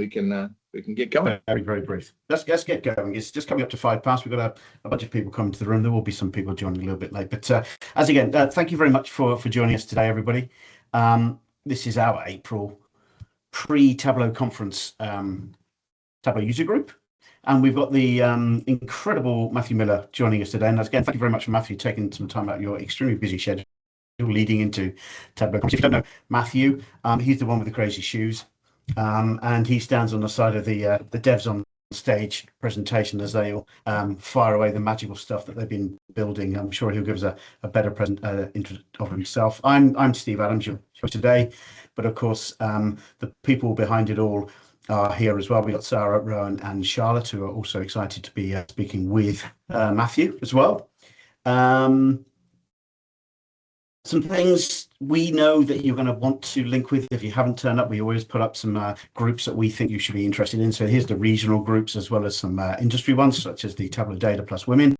we can get going. Very, very brief. Let's get going. It's just coming up to 5 past. We've got a bunch of people coming to the room. There will be some people joining a little bit late, but thank you very much for joining us today, everybody. This is our April pre-Tableau Conference Tableau user group, and we've got the incredible Matthew Miller joining us today. And again, thank you very much for Matthew taking some time out of your extremely busy schedule leading into Tableau Conference. If you don't know Matthew, he's the one with the crazy shoes. And he stands on the side of the devs on stage presentation as they all fire away the magical stuff that they've been building. I'm sure he'll give us a better intro of himself. I'm Steve Adams, your host today, but of course the people behind it all are here as well. We've got Sarah, Rowan and Charlotte, who are also excited to be speaking with Matthew as well. Some things we know that you're going to want to link with. If you haven't turned up, we always put up some groups that we think you should be interested in. So here's the regional groups as well as some industry ones, such as the Tableau Data Plus Women.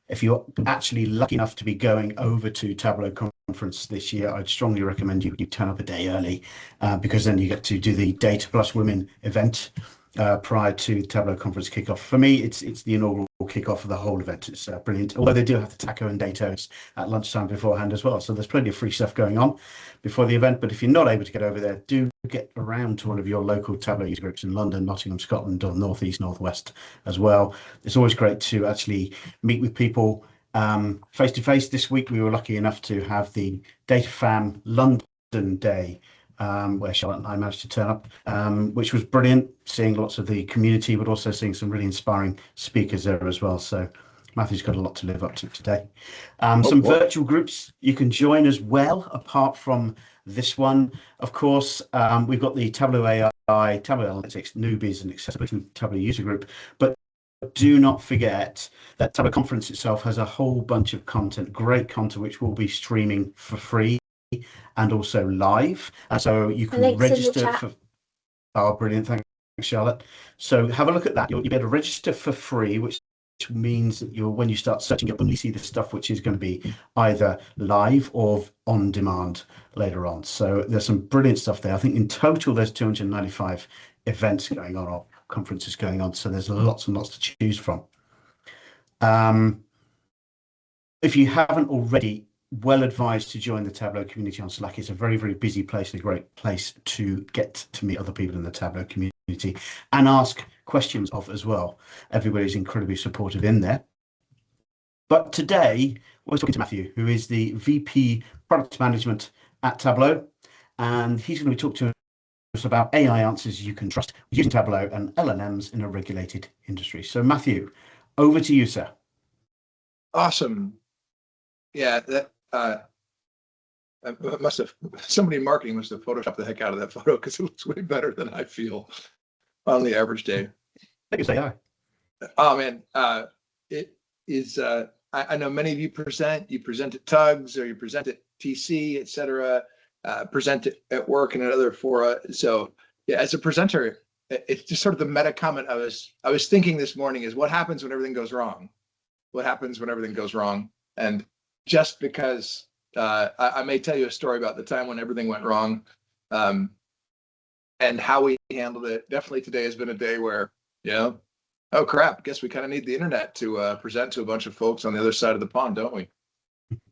If you're actually lucky enough to be going over to Tableau Conference this year, I'd strongly recommend you turn up a day early because then you get to do the Data Plus Women event prior to Tableau Conference kickoff. For me, it's the inaugural kickoff of the whole event. It's brilliant. Although they do have the taco and datos at lunchtime beforehand as well, so there's plenty of free stuff going on before the event. But if you're not able to get over there, do get around to one of your local Tableau user groups in London, Nottingham, Scotland, or North East, North West as well. It's always great to actually meet with people face to face. This week we were lucky enough to have the Data Fam London Day, where Charlotte and I managed to turn up, which was brilliant, seeing lots of the community, but also seeing some really inspiring speakers there as well. So Matthew's got a lot to live up to today. Virtual groups you can join as well, apart from this one. Of course, we've got the Tableau AI, Tableau Analytics, Newbies and Accessibility Tableau user group, but do not forget that Tableau Conference itself has a whole bunch of content, great content, which we'll be streaming for free and also live, so you can register for. Oh, brilliant! Thanks, Charlotte. So have a look at that. You'll be able to register for free, which means that when you start searching, you'll only see the stuff which is going to be either live or on demand later on. So there's some brilliant stuff there. I think in total there's 295 events going on or conferences going on. So there's lots and lots to choose from. If you haven't already, well advised to join the Tableau community on Slack. It's a very, very busy place and a great place to get to meet other people in the Tableau community and ask questions of as well. Everybody's incredibly supportive in there. But today, we're talking to Matthew, who is the VP Product Management at Tableau, and he's going to be talking to us about AI answers you can trust using Tableau and LLMs in a regulated industry. So Matthew, over to you, sir. Awesome. Yeah, that somebody in marketing must have photoshopped the heck out of that photo because it looks way better than I feel on the average day. I think it's AI. Oh man, it is. I know many of you present at Tugs or you present at TC, etc. Present at work and at other fora. So yeah, as a presenter, it's just sort of the meta comment I was thinking this morning is what happens when everything goes wrong? What happens when everything goes wrong? And just because I may tell you a story about the time when everything went wrong and how we handled it. Definitely today has been a day where, oh crap, guess we kind of need the internet to present to a bunch of folks on the other side of the pond, don't we?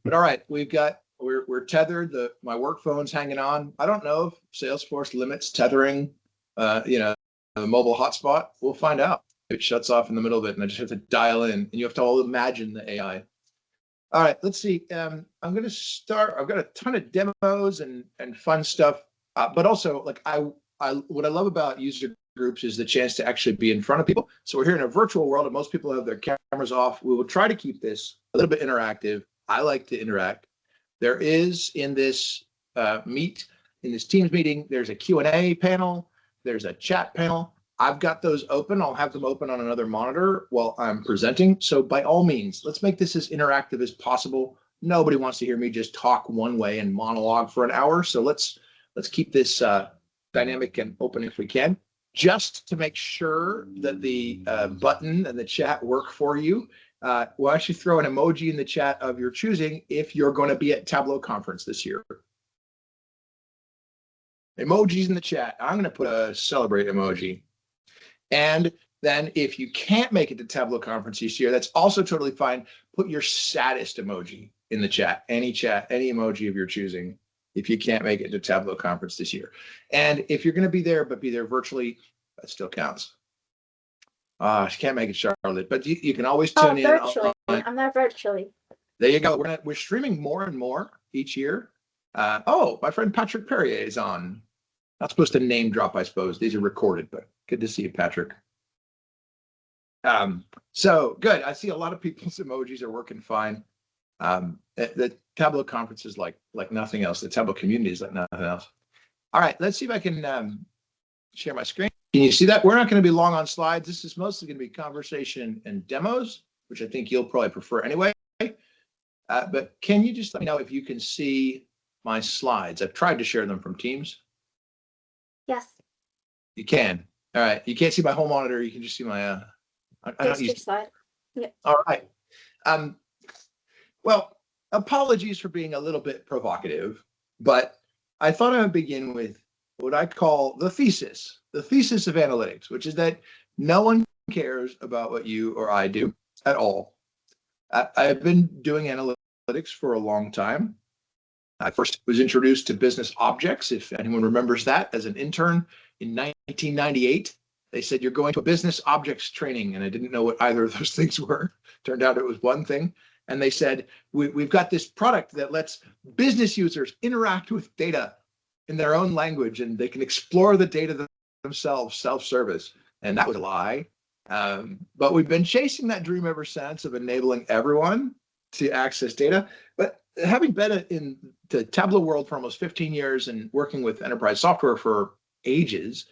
But all right, we're tethered. My work phone's hanging on. I don't know if Salesforce limits tethering, the mobile hotspot. We'll find out. It shuts off in the middle of it and I just have to dial in and you have to all imagine the AI. All right, let's see. I'm going to start. I've got a ton of demos and fun stuff, but also what I love about user groups is the chance to actually be in front of people. So we're here in a virtual world and most people have their cameras off. We will try to keep this a little bit interactive. I like to interact. There is in this Teams meeting, there's a Q&A panel. There's a chat panel. I've got those open. I'll have them open on another monitor while I'm presenting. So by all means, let's make this as interactive as possible. Nobody wants to hear me just talk one way and monologue for an hour. So let's keep this dynamic and open if we can. Just to make sure that the button and the chat work for you, we'll actually throw an emoji in the chat of your choosing if you're going to be at Tableau Conference this year. Emojis in the chat. I'm going to put a celebrate emoji. And then if you can't make it to Tableau Conference this year, that's also totally fine. Put your saddest emoji in the chat, any emoji of your choosing, if you can't make it to Tableau Conference this year. And if you're going to be there, but be there virtually, that still counts. She can't make it, Charlotte, but you can always tune in. Virtually. I'm there virtually. There you go. We're streaming more and more each year. My friend Patrick Perrier is on. Not supposed to name drop, I suppose. These are recorded, but good to see you, Patrick. So good. I see a lot of people's emojis are working fine. The Tableau Conference is like nothing else. The Tableau community is like nothing else. All right, let's see if I can share my screen. Can you see that? We're not going to be long on slides. This is mostly going to be conversation and demos, which I think you'll probably prefer anyway. But can you just let me know if you can see my slides? I've tried to share them from Teams. Yes. You can. All right. You can't see my whole monitor. You can just see my. Just your slide. Yep. All right. Well, apologies for being a little bit provocative, but I thought I would begin with what I call the thesis of analytics, which is that no one cares about what you or I do at all. I've been doing analytics for a long time. I first was introduced to business objects, if anyone remembers that, as an intern in 1998. They said, you're going to a business objects training, and I didn't know what either of those things were. Turned out it was one thing. And they said, we've got this product that lets business users interact with data in their own language, and they can explore the data themselves, self-service. And that was a lie. But we've been chasing that dream ever since of enabling everyone to access data. But having been in the Tableau world for almost 15 years and working with enterprise software for ages,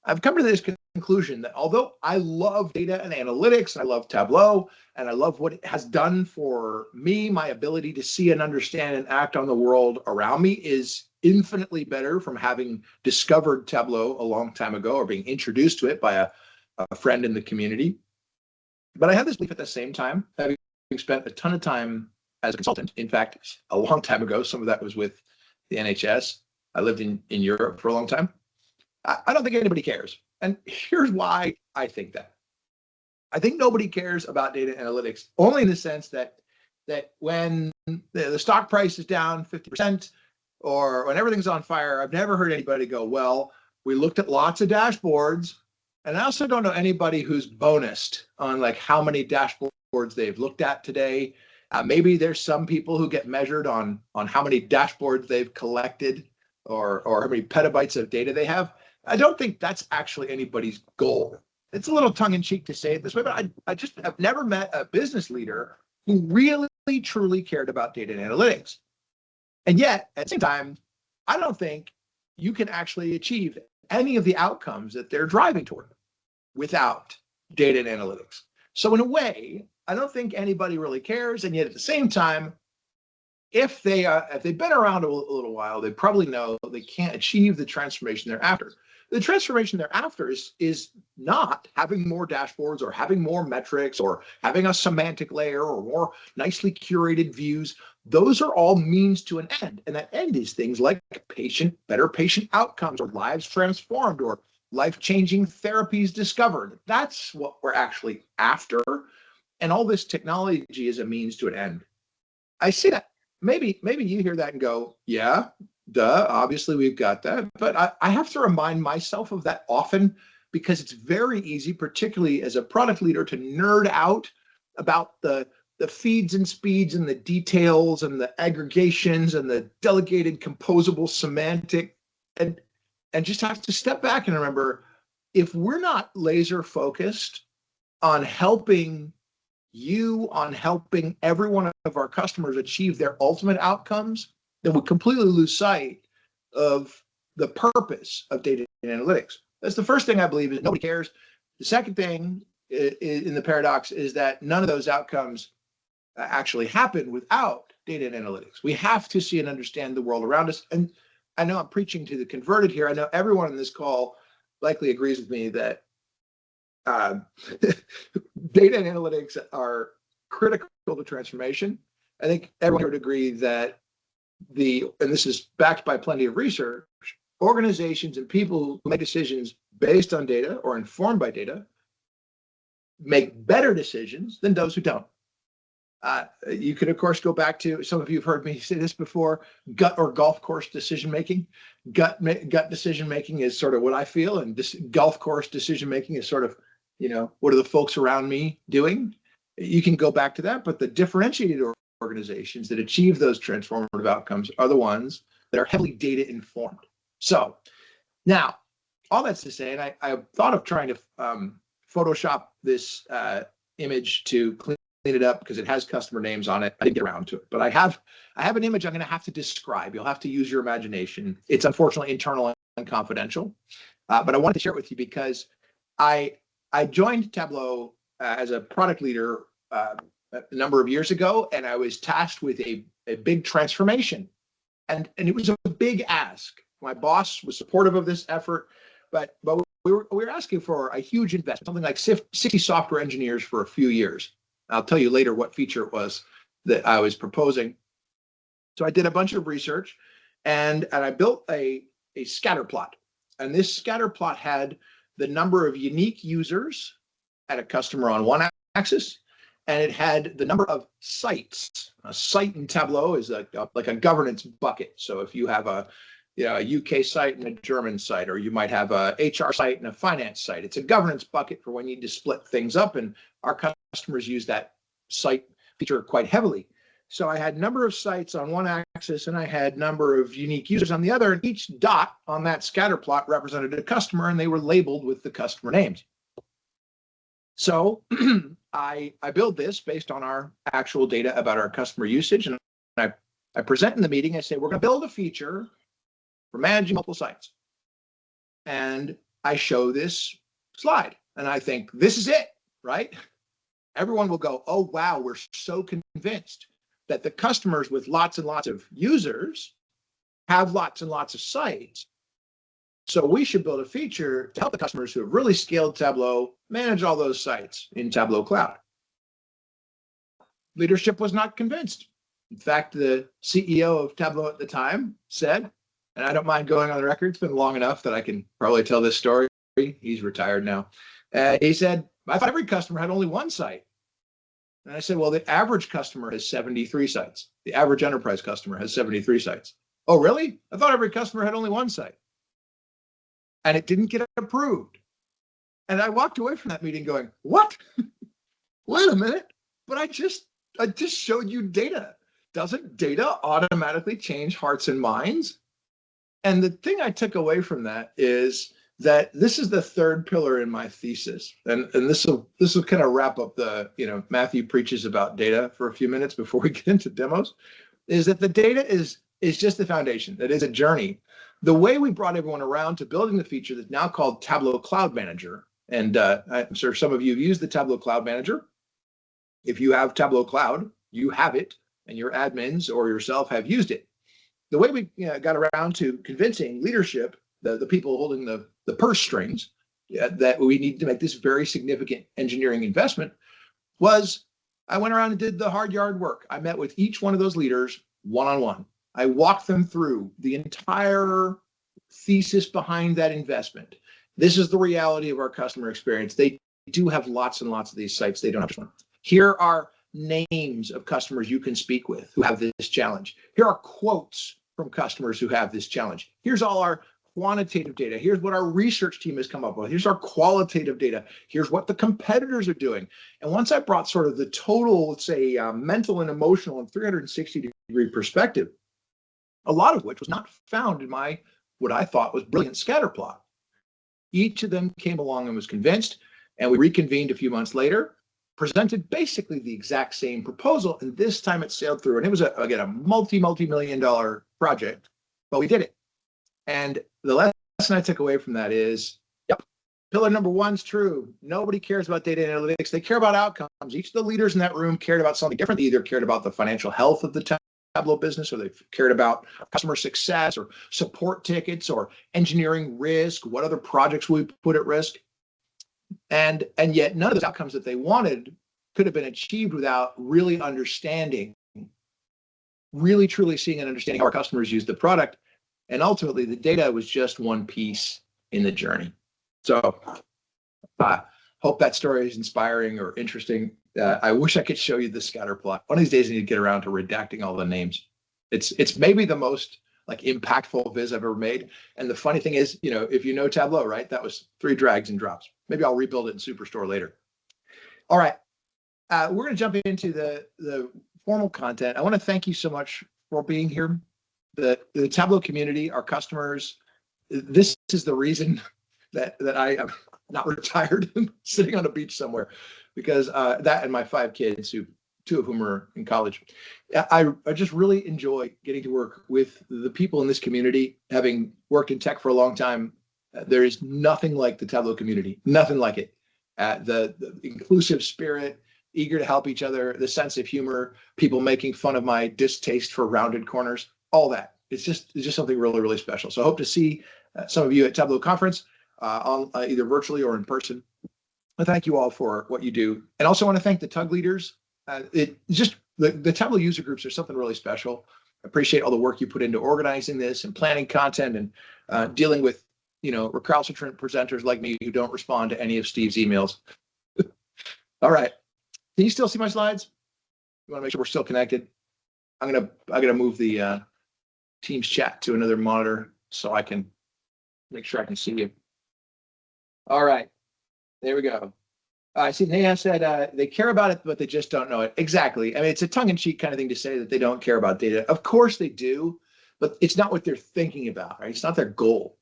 I've come to this conclusion that although I love data and analytics, I love Tableau, and I love what it has done for me, my ability to see and understand and act on the world around me is infinitely better from having discovered Tableau a long time ago or being introduced to it by a friend in the community. But I have this belief at the same time, having spent a ton of time as a consultant. In fact, a long time ago, some of that was with the NHS. I lived in Europe for a long time. I don't think anybody cares. And here's why I think that. I think nobody cares about data analytics, only in the sense that when the stock price is down 50% or when everything's on fire, I've never heard anybody go, well, we looked at lots of dashboards. And I also don't know anybody who's bonused on like how many dashboards they've looked at today. Maybe there's some people who get measured on how many dashboards they've collected or how many petabytes of data they have. I don't think that's actually anybody's goal. It's a little tongue-in-cheek to say it this way, but I just have never met a business leader who really, truly cared about data and analytics. And yet, at the same time, I don't think you can actually achieve any of the outcomes that they're driving toward without data and analytics. So in a way, I don't think anybody really cares. And yet at the same time, if they've been around a little while, they probably know they can't achieve the transformation they're after. The transformation they're after is not having more dashboards or having more metrics or having a semantic layer or more nicely curated views. Those are all means to an end. And that end is things like better patient outcomes or lives transformed or life-changing therapies discovered. That's what we're actually after. And all this technology is a means to an end. I say that. Maybe you hear that and go, yeah, duh, obviously we've got that. But I have to remind myself of that often because it's very easy, particularly as a product leader, to nerd out about the feeds and speeds and the details and the aggregations and the delegated composable semantic and just have to step back and remember, if we're not laser focused on helping every one of our customers achieve their ultimate outcomes, then we completely lose sight of the purpose of data and analytics. That's the first thing I believe is nobody cares. The second thing in the paradox is that none of those outcomes actually happen without data and analytics. We have to see and understand the world around us. And I know I'm preaching to the converted here. I know everyone on this call likely agrees with me that data and analytics are critical to transformation. I think everyone would agree that and this is backed by plenty of research, organizations and people who make decisions based on data or informed by data make better decisions than those who don't. You could, of course, go back to, some of you have heard me say this before, gut or golf course decision making. Gut decision making is sort of what I feel, and this golf course decision making is sort of, what are the folks around me doing? You can go back to that, but the differentiated organizations that achieve those transformative outcomes are the ones that are heavily data informed. So now, all that's to say, and I thought of trying to Photoshop this image to clean it up because it has customer names on it. I didn't get around to it, but I have an image I'm going to have to describe. You'll have to use your imagination. It's unfortunately internal and confidential, but I wanted to share it with you because I joined Tableau as a product leader a number of years ago, and I was tasked with a big transformation, and it was a big ask. My boss was supportive of this effort, but we were asking for a huge investment, something like 60 software engineers for a few years. I'll tell you later what feature it was that I was proposing. So I did a bunch of research, and I built a scatter plot. And this scatter plot had the number of unique users at a customer on one axis, and it had the number of sites. A site in Tableau is like a governance bucket. So if you have a UK site and a German site, or you might have a HR site and a finance site, it's a governance bucket for when you need to split things up, and our customers use that site feature quite heavily. So I had number of sites on one axis, and I had number of unique users on the other, and each dot on that scatter plot represented a customer, and they were labeled with the customer names. So I build this based on our actual data about our customer usage, and I present in the meeting. I say, we're going to build a feature for managing multiple sites. And I show this slide, and I think, this is it, right? Everyone will go, oh, wow, we're so convinced that the customers with lots and lots of users have lots and lots of sites. So we should build a feature to help the customers who have really scaled Tableau manage all those sites in Tableau Cloud. Leadership was not convinced. In fact, the CEO of Tableau at the time said, and I don't mind going on the record, it's been long enough that I can probably tell this story. He's retired now. He said, I thought every customer had only one site. And I said, well, the average customer has 73 sites. The average enterprise customer has 73 sites. Oh, really? I thought every customer had only one site. And it didn't get approved. And I walked away from that meeting going, what? Wait a minute. But I just showed you data. Doesn't data automatically change hearts and minds? And the thing I took away from that is that this is the third pillar in my thesis. And this will kind of wrap up the, Matthew preaches about data for a few minutes before we get into demos, is that the data is just the foundation. That is a journey. The way we brought everyone around to building the feature that's now called Tableau Cloud Manager. And I'm sure some of you have used the Tableau Cloud Manager. If you have Tableau Cloud, you have it, and your admins or yourself have used it. The way we got around to convincing leadership, the people holding the purse strings, that we need to make this very significant engineering investment, was I went around and did the hard yard work. I met with each one of those leaders one-on-one. I walked them through the entire thesis behind that investment. This is the reality of our customer experience. They do have lots and lots of these sites. They don't have just one. Here are names of customers you can speak with who have this challenge. Here are quotes from customers who have this challenge. Here's all our quantitative data. Here's what our research team has come up with. Here's our qualitative data. Here's what the competitors are doing. And once I brought sort of the total, let's say, mental and emotional and 360-degree perspective, a lot of which was not found in my, what I thought was brilliant scatter plot. Each of them came along and was convinced, and we reconvened a few months later, presented basically the exact same proposal, and this time it sailed through. And it was, again, a multi-million-dollar project, but we did it. And the lesson I took away from that is, yep, pillar number one's true. Nobody cares about data analytics. They care about outcomes. Each of the leaders in that room cared about something different. They either cared about the financial health of the Tableau business, or they cared about customer success or support tickets or engineering risk. What other projects we put at risk? And yet none of those outcomes that they wanted could have been achieved without really understanding, really truly seeing and understanding how our customers use the product. And ultimately, the data was just one piece in the journey. So hope that story is inspiring or interesting. I wish I could show you the scatter plot. One of these days, I need to get around to redacting all the names. It's maybe the most like impactful viz I've ever made. And the funny thing is, if you know Tableau, right, that was 3 drags and drops. Maybe I'll rebuild it in Superstore later. All right, we're going to jump into the formal content. I want to thank you so much for being here. The Tableau community, our customers, this is the reason that I am not retired and sitting on a beach somewhere, because that and my 5 kids, 2 of whom are in college. I just really enjoy getting to work with the people in this community. Having worked in tech for a long time, there is nothing like the Tableau community, nothing like it. The inclusive spirit, eager to help each other, the sense of humor, people making fun of my distaste for rounded corners, all that. It's just something really, really special. So I hope to see some of you at Tableau Conference, on either virtually or in person. I thank you all for what you do. And also want to thank the TUG leaders. The Tableau user groups are something really special. I appreciate all the work you put into organizing this and planning content and dealing with, recalcitrant presenters like me who don't respond to any of Steve's emails. All right. Can you still see my slides? You want to make sure we're still connected? I'm gonna move the Teams chat to another monitor so I can make sure I can see you. All right. There we go. I see Neha said they care about it, but they just don't know it. Exactly. I mean, it's a tongue-in-cheek kind of thing to say that they don't care about data. Of course they do, but it's not what they're thinking about, right? It's not their goal.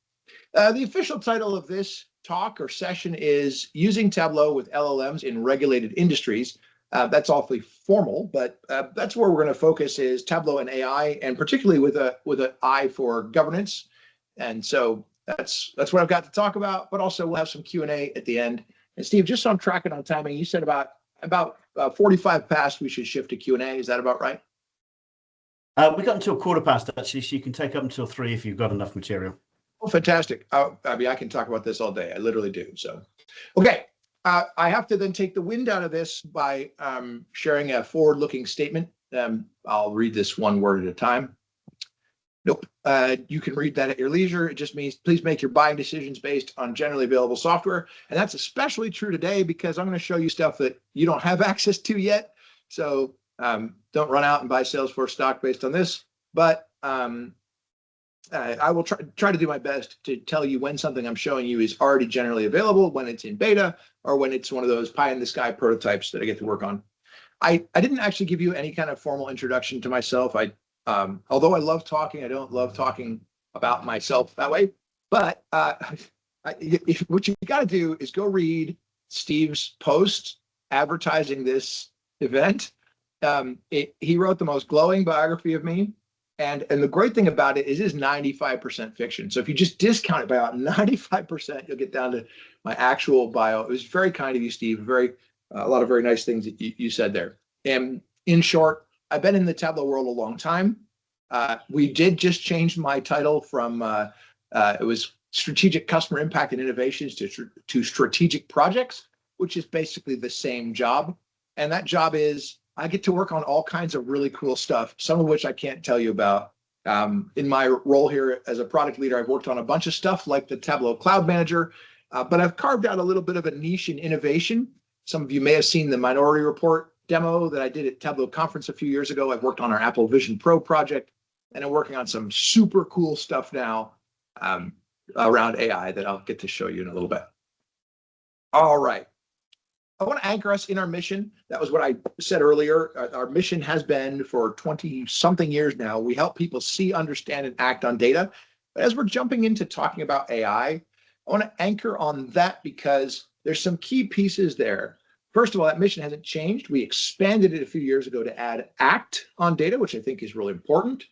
The official title of this talk or session is Using Tableau with LLMs in Regulated Industries. That's awfully formal, but that's where we're going to focus is Tableau and AI, and particularly with an eye for governance. And so that's what I've got to talk about, but also we'll have some Q&A at the end. And Steve, just so I'm tracking on timing, you said about 45 past, we should shift to Q&A. Is that about right? We got until 1/4 past, actually, so you can take up until 3 if you've got enough material. Oh, fantastic. I mean, I can talk about this all day. I literally do. So, okay. I have to then take the wind out of this by sharing a forward-looking statement. I'll read this one word at a time. Nope. You can read that at your leisure. It just means please make your buying decisions based on generally available software. And that's especially true today because I'm going to show you stuff that you don't have access to yet. So don't run out and buy Salesforce stock based on this. But I will try to do my best to tell you when something I'm showing you is already generally available, when it's in beta, or when it's one of those pie-in-the-sky prototypes that I get to work on. I didn't actually give you any kind of formal introduction to myself. Although I love talking, I don't love talking about myself that way. But what you got to do is go read Steve's post advertising this event. He wrote the most glowing biography of me. And the great thing about it is it's 95% fiction. So if you just discount it by about 95%, you'll get down to my actual bio. It was very kind of you, Steve. A lot of very nice things that you said there. And in short, I've been in the Tableau world a long time. We did just change my title from it was Strategic Customer Impact and Innovations to Strategic Projects, which is basically the same job. And that job is I get to work on all kinds of really cool stuff, some of which I can't tell you about. In my role here as a product leader, I've worked on a bunch of stuff like the Tableau Cloud Manager, but I've carved out a little bit of a niche in innovation. Some of you may have seen the Minority Report demo that I did at Tableau Conference a few years ago. I've worked on our Apple Vision Pro project, and I'm working on some super cool stuff now around AI that I'll get to show you in a little bit. All right. I want to anchor us in our mission. That was what I said earlier. Our mission has been for 20-something years now. We help people see, understand, and act on data. But as we're jumping into talking about AI, I want to anchor on that because there's some key pieces there. First of all, that mission hasn't changed. We expanded it a few years ago to add act on data, which I think is really important.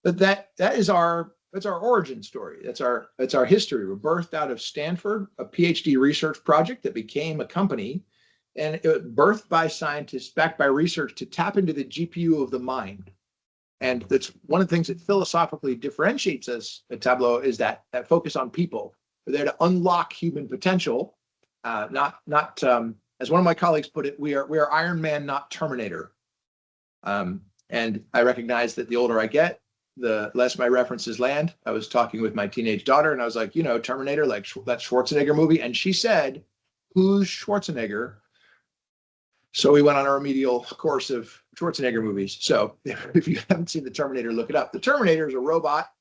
But that is our origin story. That's our history. We're birthed out of Stanford, a PhD research project that became a company. And it was birthed by scientists, backed by research to tap into the GPU of the mind. And that's one of the things that philosophically differentiates us at Tableau is that focus on people. We're there to unlock human potential, not as one of my colleagues put it, we are Iron Man, not Terminator. And I recognize that the older I get, less my references land. I was talking with my teenage daughter and I was like, you know, Terminator, like that Schwarzenegger movie. And she said, who's Schwarzenegger? So we went on a remedial course of Schwarzenegger movies. So if you haven't seen the Terminator, look it up. The Terminator is a robot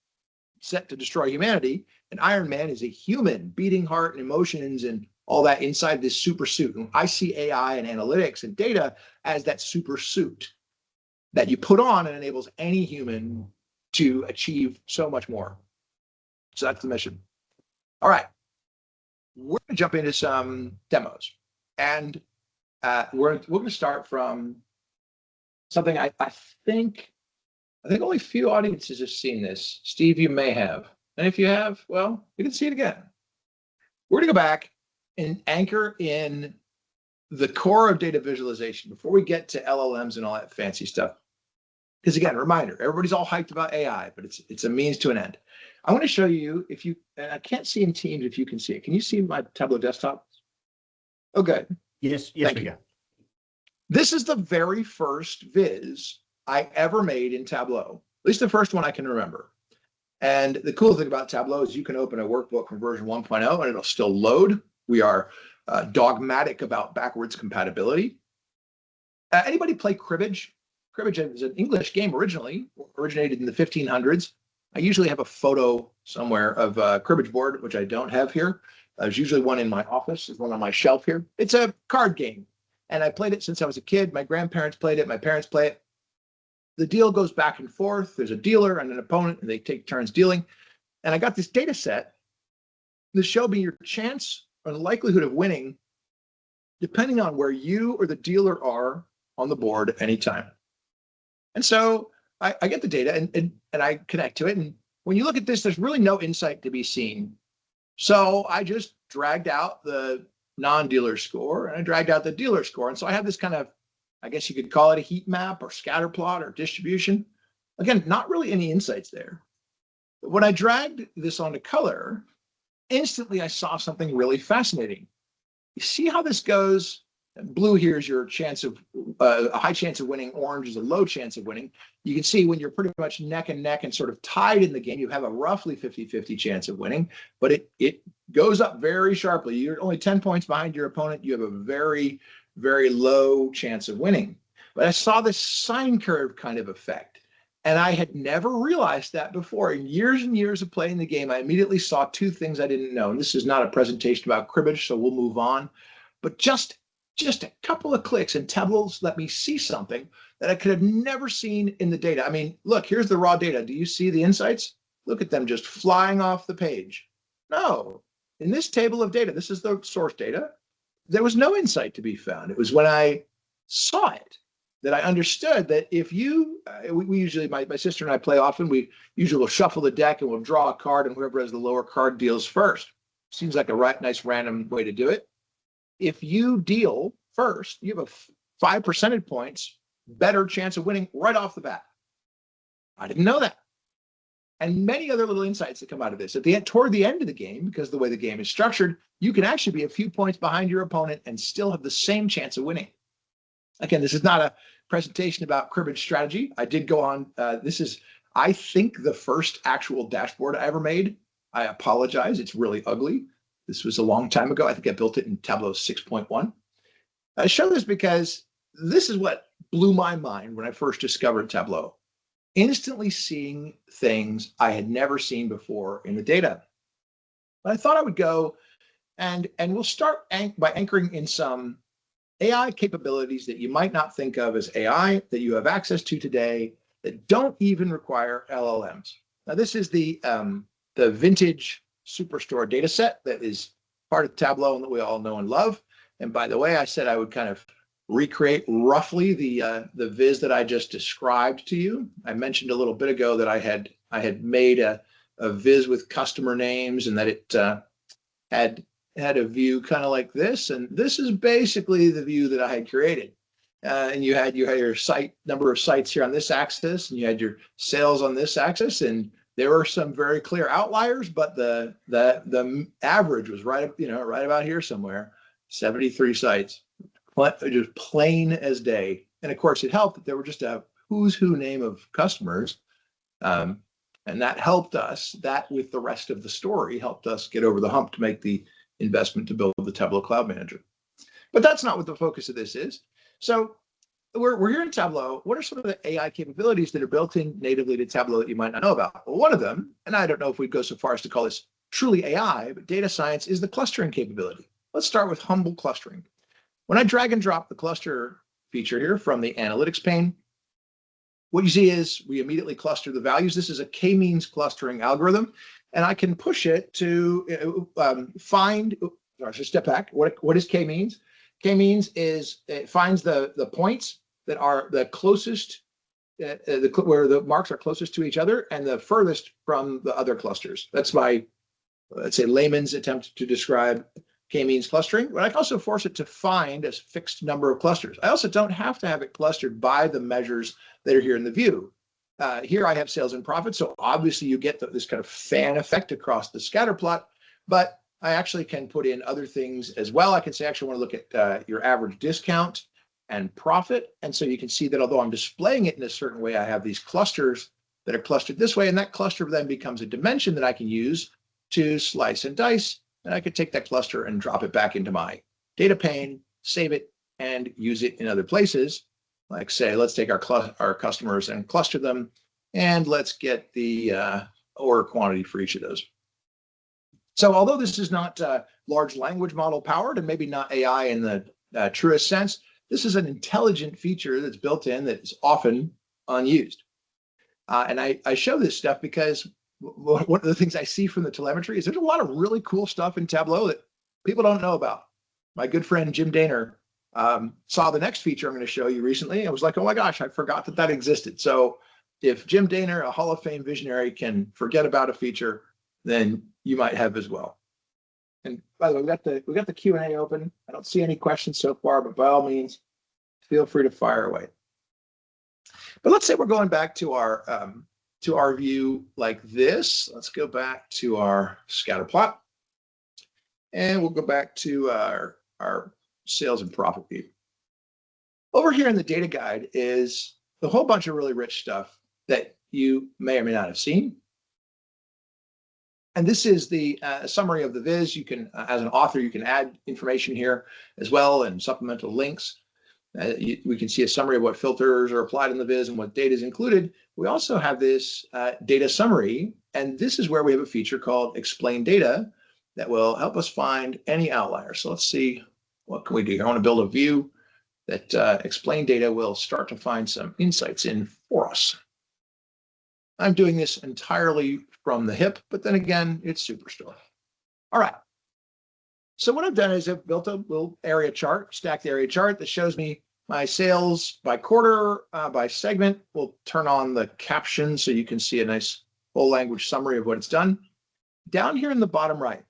set to destroy humanity. And Iron Man is a human, beating heart and emotions and all that inside this super suit. And I see AI and analytics and data as that super suit that you put on and enables any human to achieve so much more. So that's the mission. All right. We're going to jump into some demos. And we're going to start from something I think only a few audiences have seen this. Steve, you may have. And if you have, well, you can see it again. We're going to go back and anchor in the core of data visualization before we get to LLMs and all that fancy stuff. Because again, reminder, everybody's all hyped about AI, but it's a means to an end. I want to show you, if you, and I can't see in Teams if you can see it. Can you see my Tableau desktop? Okay. Yes, Thank we you. can. This is the very first viz I ever made in Tableau, at least the first one I can remember. And the cool thing about Tableau is you can open a workbook from version 1.0 and it'll still load. We are dogmatic about backwards compatibility. Anybody play cribbage? Cribbage is an English game originally, originated in the 1500s. I usually have a photo somewhere of a cribbage board, which I don't have here. There's usually one in my office, there's one on my shelf here. It's a card game. And I played it since I was a kid. My grandparents played it, my parents play it. The deal goes back and forth. There's a dealer and an opponent, and they take turns dealing. And I got this data set that showed me your chance or the likelihood of winning, depending on where you or the dealer are on the board at any time. And so I get the data and I connect to it. And when you look at this, there's really no insight to be seen. So I just dragged out the non-dealer score and I dragged out the dealer score. And so I have this kind of, I guess you could call it a heat map or scatter plot or distribution. Again, not really any insights there. But when I dragged this onto color, instantly I saw something really fascinating. You see how this goes? Blue here is your chance of a high chance of winning. Orange is a low chance of winning. You can see when you're pretty much neck and neck and sort of tied in the game, you have a roughly 50-50 chance of winning, but it goes up very sharply. You're only 10 points behind your opponent. You have a very, very low chance of winning. But I saw this sine curve kind of effect. And I had never realized that before. In years and years of playing the game, I immediately saw two things I didn't know. And this is not a presentation about cribbage, so we'll move on. But just a couple of clicks and Tableau's let me see something that I could have never seen in the data. I mean, look, here's the raw data. Do you see the insights? Look at them just flying off the page. No, in this table of data, this is the source data. There was no insight to be found. It was when I saw it that I understood that if you, we usually, my sister and I play often, we usually will shuffle the deck and we'll draw a card and whoever has the lower card deals first. Seems like a nice random way to do it. If you deal first, you have a 5 percentage points better chance of winning right off the bat. I didn't know that. And many other little insights that come out of this. At the end, toward the end of the game, because the way the game is structured, you can actually be a few points behind your opponent and still have the same chance of winning. Again, this is not a presentation about cribbage strategy. I did go on, this is, I think, the first actual dashboard I ever made. I apologize, it's really ugly. This was a long time ago. I think I built it in Tableau 6.1. I show this because this is what blew my mind when I first discovered Tableau. Instantly seeing things I had never seen before in the data. But I thought I would go and we'll start by anchoring in some AI capabilities that you might not think of as AI that you have access to today that don't even require LLMs. Now, this is the vintage Superstore data set that is part of Tableau and that we all know and love. And by the way, I said I would kind of recreate roughly the viz that I just described to you. I mentioned a little bit ago that I had made a viz with customer names and that it had a view kind of like this. And this is basically the view that I had created. And you had your site number of sites here on this axis, and you had your sales on this axis, and there were some very clear outliers, but the average was right about here somewhere, 73 sites, just plain as day. And of course, it helped that there were just a who's who name of customers And that helped us, that with the rest of the story, helped us get over the hump to make the investment to build the Tableau Cloud Manager. But that's not what the focus of this is. So we're here in Tableau. What are some of the AI capabilities that are built in natively to Tableau that you might not know about? Well, one of them, and I don't know if we'd go so far as to call this truly AI, but data science, is the clustering capability. Let's start with humble clustering. When I drag and drop the cluster feature here from the analytics pane, what you see is we immediately cluster the values. This is a k-means clustering algorithm, and I can push it to find, sorry, so step back. What is k-means? K-means is it finds the points that are the closest, where the marks are closest to each other and the furthest from the other clusters. That's my, let's say, layman's attempt to describe k-means clustering, but I can also force it to find a fixed number of clusters. I also don't have to have it clustered by the measures that are here in the view. Here I have sales and profit, so obviously you get this kind of fan effect across the scatter plot, but I actually can put in other things as well. I can say, actually, I want to look at your average discount and profit, and so you can see that although I'm displaying it in a certain way, I have these clusters that are clustered this way, and that cluster then becomes a dimension that I can use to slice and dice. And I could take that cluster and drop it back into my data pane, save it, and use it in other places. Like, say, let's take our customers and cluster them, and let's get the order quantity for each of those. So although this is not large language model powered and maybe not AI in the truest sense, this is an intelligent feature that's built in that is often unused. And I show this stuff because one of the things I see from the telemetry is there's a lot of really cool stuff in Tableau that people don't know about. My good friend Jim Daner saw the next feature I'm going to show you recently and was like, oh my gosh, I forgot that existed. So if Jim Daner, a Hall of Fame visionary, can forget about a feature, then you might have as well. And by the way, we got the Q&A open. I don't see any questions so far, but by all means, feel free to fire away. But let's say we're going back to our view like this. Let's go back to our scatter plot, and we'll go back to our sales and profit view. Over here in the data guide is a whole bunch of really rich stuff that you may or may not have seen. And this is the summary of the viz. You can, as an author, you can add information here as well and supplemental links. We can see a summary of what filters are applied in the viz and what data is included. We also have this data summary, and this is where we have a feature called Explain Data that will help us find any outliers. So let's see, what can we do? I want to build a view that Explain Data will start to find some insights in for us. I'm doing this entirely from the hip, but then again, it's Superstore. All right. So what I've done is I've built a little area chart, stacked area chart that shows me my sales by quarter, by segment. We'll turn on the caption so you can see a nice whole language summary of what it's done. Down here in the bottom right,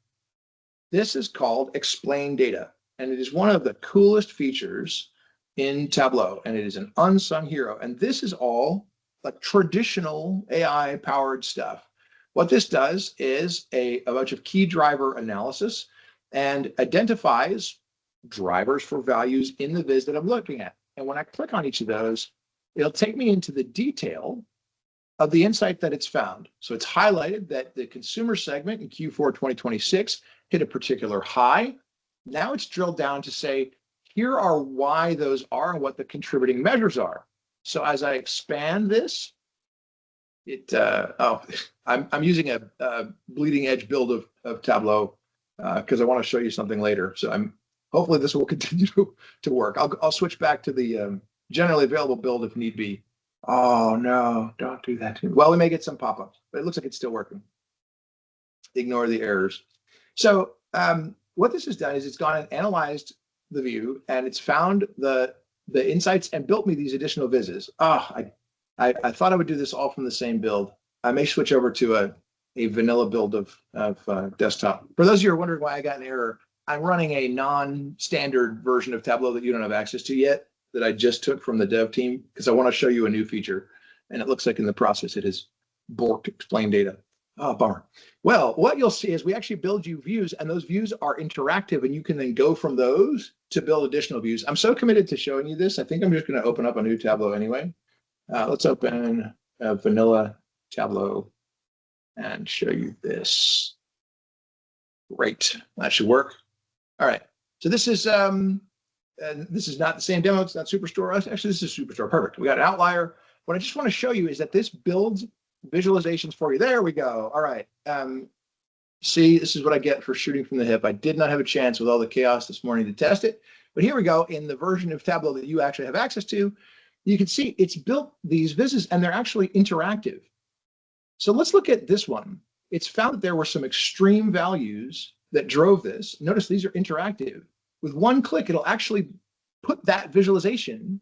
this is called Explain Data, and it is one of the coolest features in Tableau, and it is an unsung hero. And this is all like traditional AI-powered stuff. What this does is a bunch of key driver analysis and identifies drivers for values in the viz that I'm looking at. And when I click on each of those, it'll take me into the detail of the insight that it's found. So it's highlighted that the consumer segment in Q4 2026 hit a particular high. Now it's drilled down to say, here are why those are and what the contributing measures are. So as I expand this, I'm using a bleeding edge build of Tableau because I want to show you something later. So hopefully this will continue to work. I'll switch back to the generally available build if need be. Oh no, don't do that to me. Well, we may get some pop-ups, but it looks like it's still working. Ignore the errors. So what this has done is it's gone and analyzed the view, and it's found the insights and built me these additional vizzes. I thought I would do this all from the same build. I may switch over to a vanilla build of desktop. For those of you who are wondering why I got an error, I'm running a non-standard version of Tableau that you don't have access to yet, that I just took from the dev team because I want to show you a new feature. And it looks like in the process it has borked Explain Data. Oh, bummer. Well, what you'll see is we actually build you views, and those views are interactive, and you can then go from those to build additional views. I'm so committed to showing you this. I think I'm just going to open up a new Tableau anyway. Let's open a vanilla Tableau and show you this. Great, that should work. All right, so this is not the same demo. It's not Superstore. Actually, this is Superstore. Perfect. We got an outlier. What I just want to show you is that this builds visualizations for you. There we go. All right. See, this is what I get for shooting from the hip. I did not have a chance with all the chaos this morning to test it, but here we go. In the version of Tableau that you actually have access to, you can see it's built these vizzes and they're actually interactive. So let's look at this one. It's found that there were some extreme values that drove this. Notice these are interactive. With one click, it'll actually put that visualization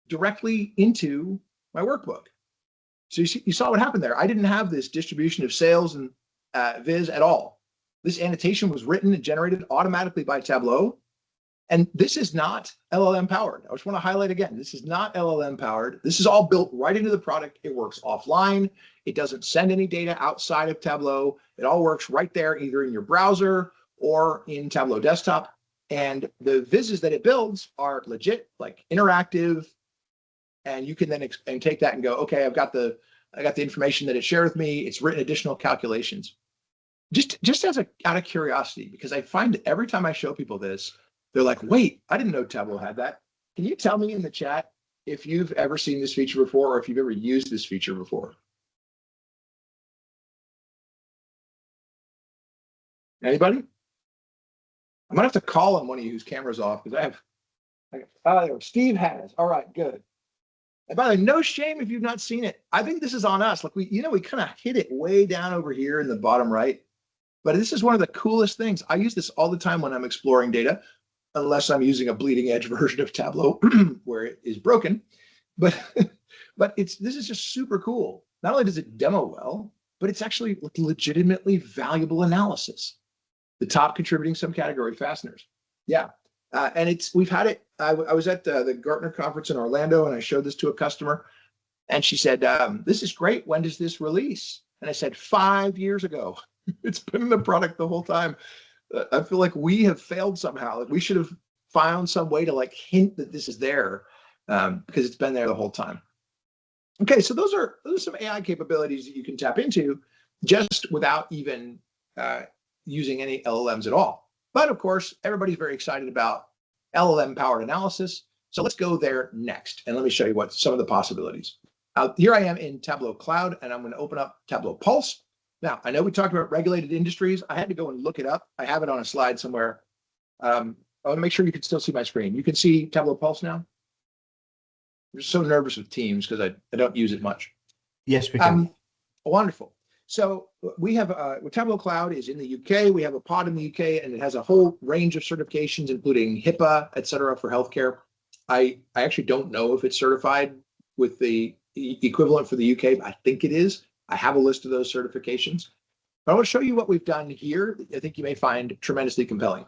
directly into my workbook. So you saw what happened there. I didn't have this distribution of sales and viz at all. This annotation was written and generated automatically by Tableau. And this is not LLM powered. I just want to highlight again, this is not LLM powered. This is all built right into the product. It works offline. It doesn't send any data outside of Tableau. It all works right there, either in your browser or in Tableau desktop. And the vizzes that it builds are legit, like interactive. And you can then take that and go, okay, I got the information that it shared with me. It's written additional calculations. Just out of curiosity, because I find every time I show people this, they're like, wait, I didn't know Tableau had that. Can you tell me in the chat if you've ever seen this feature before or if you've ever used this feature before? Anybody? I might have to call on one of you whose camera's off because Steve has. All right, good. And by the way, no shame if you've not seen it. I think this is on us. Like we kind of hit it way down over here in the bottom right. But this is one of the coolest things. I use this all the time when I'm exploring data, unless I'm using a bleeding edge version of Tableau where it is broken. But this is just super cool. Not only does it demo well, but it's actually legitimately valuable analysis. The top contributing subcategory fasteners. Yeah. And we've had it. I was at the Gartner Conference in Orlando and I showed this to a customer and she said, this is great. When does this release? And I said, 5 years ago. It's been in the product the whole time. I feel like we have failed somehow. Like we should have found some way to like hint that this is there because it's been there the whole time. Okay, so those are some AI capabilities that you can tap into just without even using any LLMs at all. But of course, everybody's very excited about LLM-powered analysis. So let's go there next. And let me show you what some of the possibilities. Here I am in Tableau Cloud, and I'm going to open up Tableau Pulse. Now, I know we talked about regulated industries. I had to go and look it up. I have it on a slide somewhere. I want to make sure you can still see my screen. You can see Tableau Pulse now? I'm just so nervous with Teams because I don't use it much. Yes, we can. Wonderful. So we have Tableau Cloud is in the UK. We have a pod in the UK, and it has a whole range of certifications, including HIPAA, et cetera, for healthcare. I actually don't know if it's certified with the equivalent for the UK. I think it is. I have a list of those certifications. But I want to show you what we've done here. I think you may find tremendously compelling.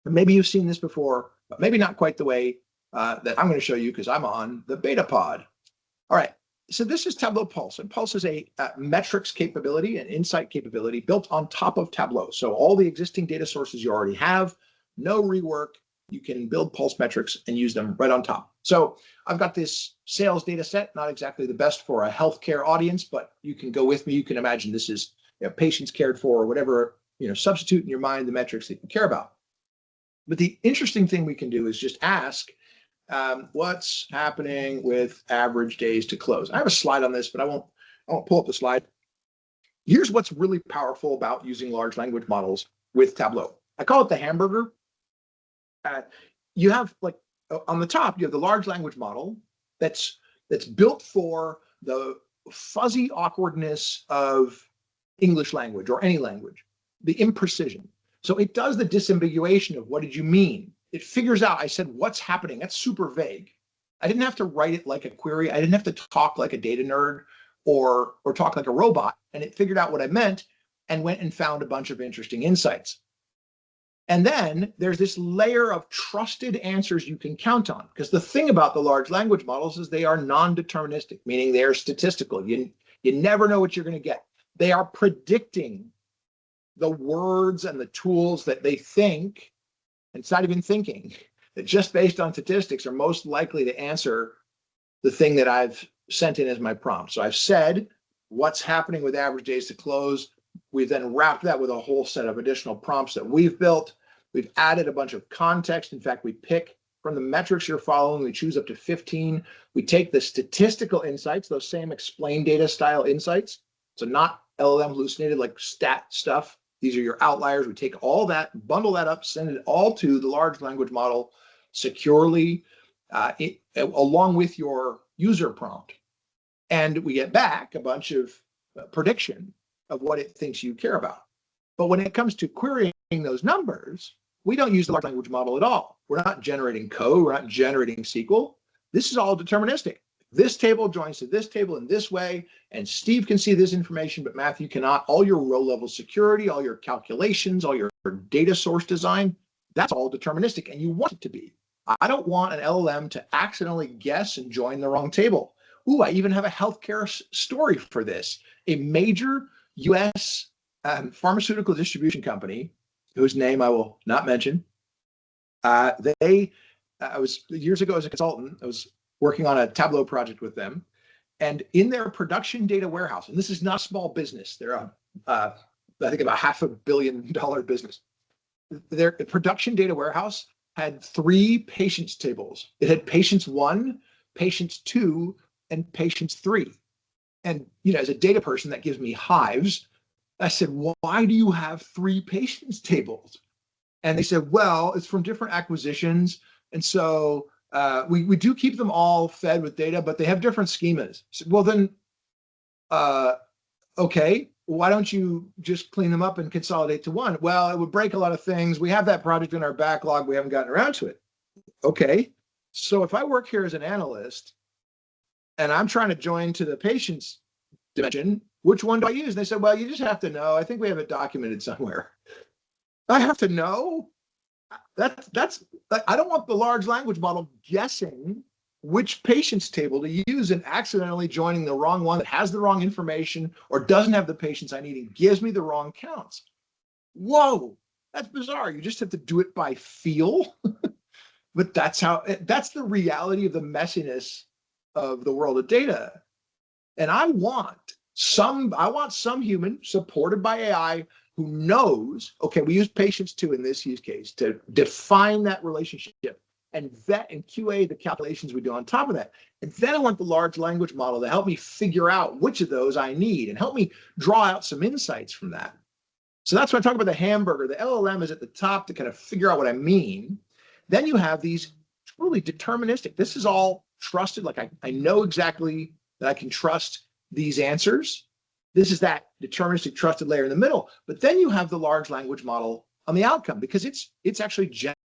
And maybe you've seen this before, but maybe not quite the way that I'm going to show you because I'm on the beta pod. All right. So this is Tableau Pulse, and Pulse is a metrics capability and insight capability built on top of Tableau. So all the existing data sources you already have, no rework, you can build Pulse metrics and use them right on top. So I've got this sales data set, not exactly the best for a healthcare audience, but you can go with me. You can imagine this is patients cared for or whatever, substitute in your mind the metrics that you care about. But the interesting thing we can do is just ask, what's happening with average days to close? I have a slide on this, but I won't pull up the slide. Here's what's really powerful about using large language models with Tableau. I call it the hamburger. You have on the top, you have the large language model that's built for the fuzzy awkwardness of English language or any language, the imprecision. So it does the disambiguation of what did you mean? It figures out, I said, what's happening? That's super vague. I didn't have to write it like a query. I didn't have to talk like a data nerd or talk like a robot. And it figured out what I meant and went and found a bunch of interesting insights. And then there's this layer of trusted answers you can count on. Because the thing about the large language models is they are non-deterministic, meaning they're statistical. You never know what you're going to get. They are predicting the words and the tools that they think, and it's not even thinking, that just based on statistics are most likely to answer the thing that I've sent in as my prompt. So I've said, what's happening with average days to close. We've then wrapped that with a whole set of additional prompts that we've built. We've added a bunch of context. In fact, we pick from the metrics you're following, we choose up to 15. We take the statistical insights, those same explain data style insights. So not LLM hallucinated like stat stuff. These are your outliers. We take all that, bundle that up, send it all to the large language model securely, along with your user prompt. And we get back a bunch of prediction of what it thinks you care about. But when it comes to querying those numbers, we don't use the large language model at all. We're not generating code. We're not generating SQL. This is all deterministic. This table joins to this table in this way, and Steve can see this information, but Matthew cannot. All your row level security, all your calculations, all your data source design, that's all deterministic, and you want it to be. I don't want an LLM to accidentally guess and join the wrong table. Ooh, I even have a healthcare story for this. A major US pharmaceutical distribution company, whose name I will not mention, I was years ago as a consultant, I was working on a Tableau project with them, and in their production data warehouse, and this is not a small business, they're I think about $500 million business. Their production data warehouse had 3 patients tables. It had patients 1, patients 2, and patients 3. And as a data person, that gives me hives. I said, why do you have 3 patients tables? And they said, well, it's from different acquisitions. And so we do keep them all fed with data, but they have different schemas. I said, well, then, okay, why don't you just clean them up and consolidate to one? Well, it would break a lot of things. We have that project in our backlog. We haven't gotten around to it. Okay, so if I work here as an analyst and I'm trying to join to the patient's dimension, which one do I use? And they said, well, you just have to know. I think we have it documented somewhere. I have to know? That's I don't want the large language model guessing which patient's table to use and accidentally joining the wrong one that has the wrong information or doesn't have the patients I need and gives me the wrong counts. Whoa, that's bizarre. You just have to do it by feel. But that's the reality of the messiness of the world of data. And I want some human supported by AI who knows, okay, we use patients too in this use case to define that relationship and vet and QA the calculations we do on top of that. And then I want the large language model to help me figure out which of those I need and help me draw out some insights from that. So that's when I talk about the hamburger. The LLM is at the top to kind of figure out what I mean. Then you have these truly deterministic. This is all trusted. Like I know exactly that I can trust these answers. This is that deterministic trusted layer in the middle. But then you have the large language model on the outcome because it's actually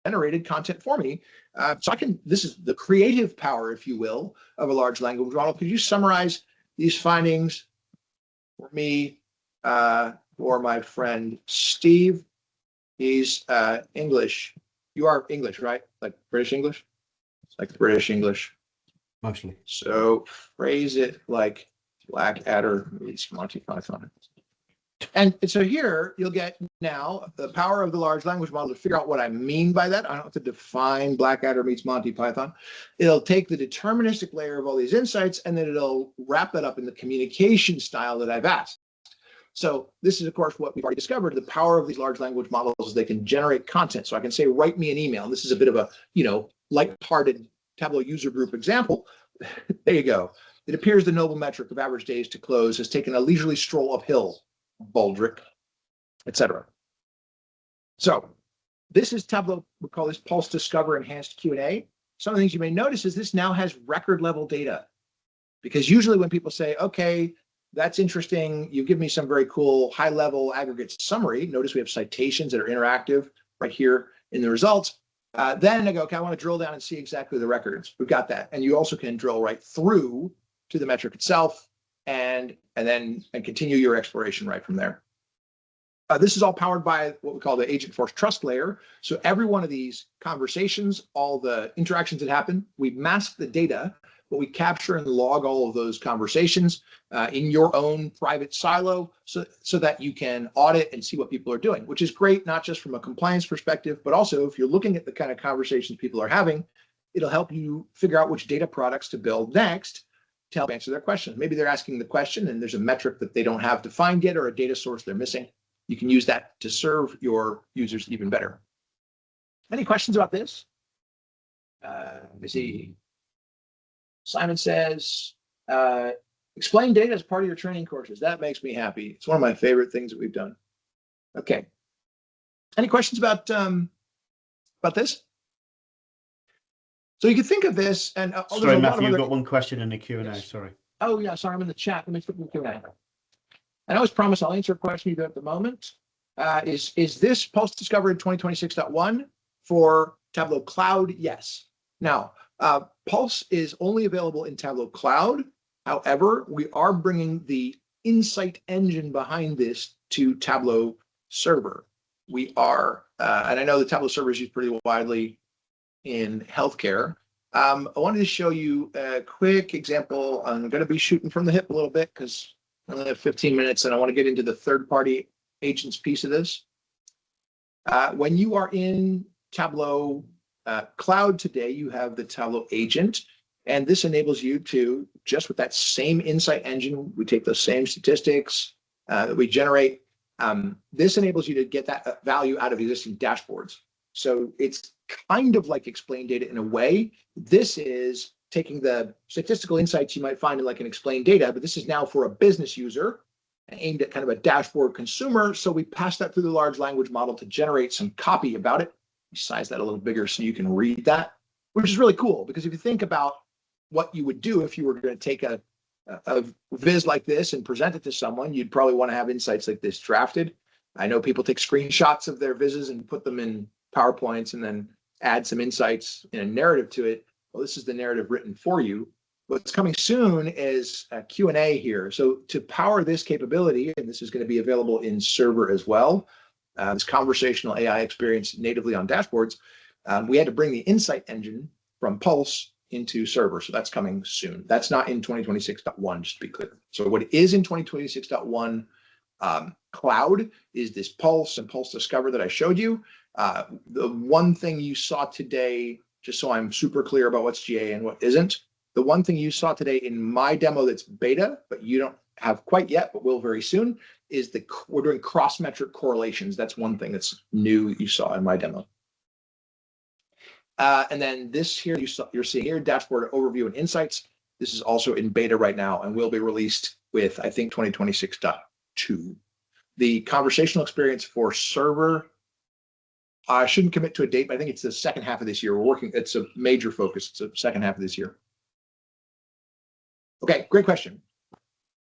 generated content for me. So this is the creative power, if you will, of a large language model. Could you summarize these findings for me or my friend Steve? He's English. You are English, right? Like British English? Like British English. Mostly. So phrase it like Blackadder meets Monty Python. And so here you'll get now the power of the large language model to figure out what I mean by that. I don't have to define Blackadder meets Monty Python. It'll take the deterministic layer of all these insights and then it'll wrap that up in the communication style that I've asked. So this is, of course, what we've already discovered. The power of these large language models is they can generate content. So I can say, write me an email. And this is a bit of a, light-hearted Tableau user group example. There you go. It appears the noble metric of average days to close has taken a leisurely stroll uphill, Baldrick, etc. So this is Tableau. We call this Pulse Discover Enhanced Q&A. Some of the things you may notice is this now has record level data. Because usually when people say, okay, that's interesting, you give me some very cool high level aggregate summary. Notice we have citations that are interactive right here in the results. Then I go, okay, I want to drill down and see exactly the records. We've got that. And you also can drill right through to the metric itself and continue your exploration right from there. This is all powered by what we call the Agentforce trust layer. So every one of these conversations, all the interactions that happen, we mask the data, but we capture and log all of those conversations in your own private silo so that you can audit and see what people are doing, which is great, not just from a compliance perspective, but also if you're looking at the kind of conversations people are having, it'll help you figure out which data products to build next to help answer their questions. Maybe they're asking the question and there's a metric that they don't have defined yet or a data source they're missing. You can use that to serve your users even better. Any questions about this? Let me see. Simon says, explain data as part of your training courses. That makes me happy. It's one of my favorite things that we've done. Okay. Any questions about this? So you can think of this, and sorry, Matthew, you've got one question in the Q&A. Yes. Sorry. Oh yeah, sorry, I'm in the chat. Let me flip the Q&A. I always promise I'll answer a question you do at the moment. Is this Pulse Discovery 2026.1 for Tableau Cloud? Yes. Now, Pulse is only available in Tableau Cloud. However, we are bringing the insight engine behind this to Tableau Server. We are, and I know the Tableau Server is used pretty widely in healthcare. I wanted to show you a quick example. I'm going to be shooting from the hip a little bit because I only have 15 minutes and I want to get into the third-party agents piece of this. When you are in Tableau Cloud today, you have the Tableau agent, and this enables you to, just with that same insight engine, we take those same statistics that we generate. This enables you to get that value out of existing dashboards. So it's kind of like explain data in a way. This is taking the statistical insights you might find in like an explain data, but this is now for a business user aimed at kind of a dashboard consumer. So we pass that through the large language model to generate some copy about it. We size that a little bigger so you can read that, which is really cool because if you think about what you would do if you were going to take a viz like this and present it to someone, you'd probably want to have insights like this drafted. I know people take screenshots of their vizzes and put them in PowerPoints and then add some insights in a narrative to it. Well, this is the narrative written for you. What's coming soon is a Q&A here. So to power this capability, and this is going to be available in Server as well, this conversational AI experience natively on dashboards, we had to bring the insight engine from Pulse into Server. So that's coming soon. That's not in 2026.1, just to be clear. So what is in 2026.1 Cloud is this Pulse and Pulse Discover that I showed you. The one thing you saw today, just so I'm super clear about what's GA and what isn't, the one thing you saw today in my demo that's beta, but you don't have quite yet, but will very soon, is we're doing cross-metric correlations. That's one thing that's new that you saw in my demo. And then this here, you're seeing here, dashboard overview and insights. This is also in beta right now and will be released with, I think, 2026.2. The conversational experience for Server, I shouldn't commit to a date, but I think it's the second half of this year. We're working, it's a major focus. It's the second half of this year. Okay, great question.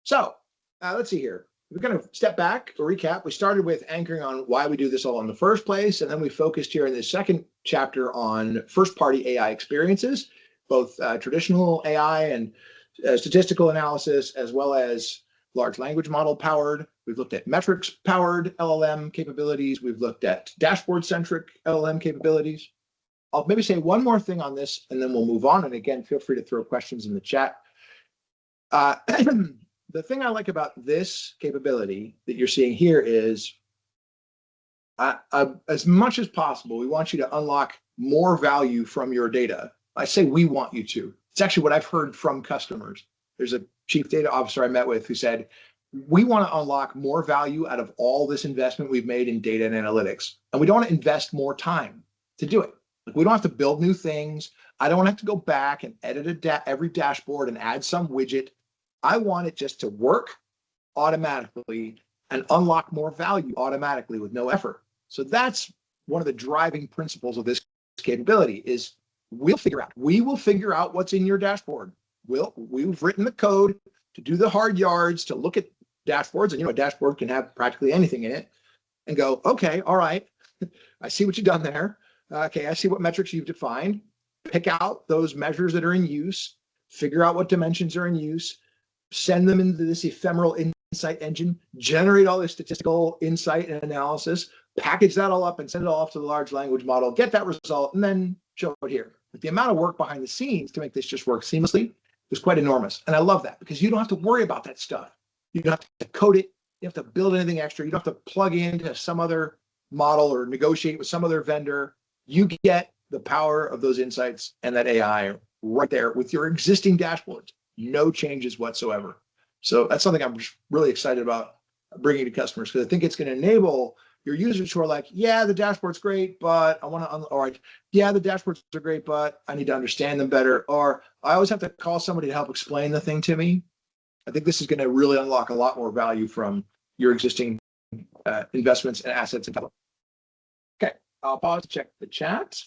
So let's see here. We're going to step back or recap. We started with anchoring on why we do this all in the first place, and then we focused here in the second chapter on first-party AI experiences, both traditional AI and statistical analysis, as well as large language model powered. We've looked at metrics powered LLM capabilities. We've looked at dashboard centric LLM capabilities. I'll maybe say one more thing on this, and then we'll move on. And again, feel free to throw questions in the chat. The thing I like about this capability that you're seeing here is as much as possible, we want you to unlock more value from your data. I say we want you to. It's actually what I've heard from customers. There's a chief data officer I met with who said, we want to unlock more value out of all this investment we've made in data and analytics. And we don't want to invest more time to do it. We don't have to build new things. I don't have to go back and edit every dashboard and add some widget. I want it just to work automatically and unlock more value automatically with no effort. So that's one of the driving principles of this capability is we will figure out what's in your dashboard. We've written the code to do the hard yards, to look at dashboards, and a dashboard can have practically anything in it, and go, okay, all right, I see what you've done there. Okay, I see what metrics you've defined. Pick out those measures that are in use, figure out what dimensions are in use, send them into this ephemeral insight engine, generate all this statistical insight and analysis, package that all up and send it all off to the large language model, get that result, and then show it here. But the amount of work behind the scenes to make this just work seamlessly is quite enormous. And I love that because you don't have to worry about that stuff. You don't have to code it. You don't have to build anything extra. You don't have to plug into some other model or negotiate with some other vendor. You get the power of those insights and that AI right there with your existing dashboards. no changes whatsoever. So that's something I'm really excited about bringing to customers, because I think it's going to enable your users who are like, yeah, the dashboard's great, but I want to, or yeah, the dashboards are great, but I need to understand them better. Or I always have to call somebody to help explain the thing to me. I think this is going to really unlock a lot more value from your existing investments and assets in Tableau. Okay, I'll pause to check the chat.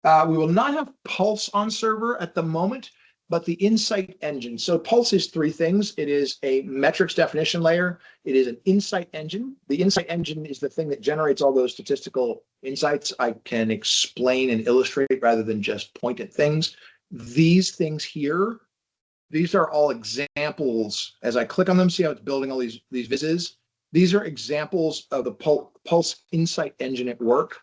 We will not have Pulse on server at the moment, but the insight engine. So Pulse is three things. It is a metrics definition layer. It is an insight engine. The insight engine is the thing that generates all those statistical insights I can explain and illustrate rather than just point at things. These things here, these are all examples. As I click on them, see how it's building all these vizzes? These are examples of the Pulse insight engine at work.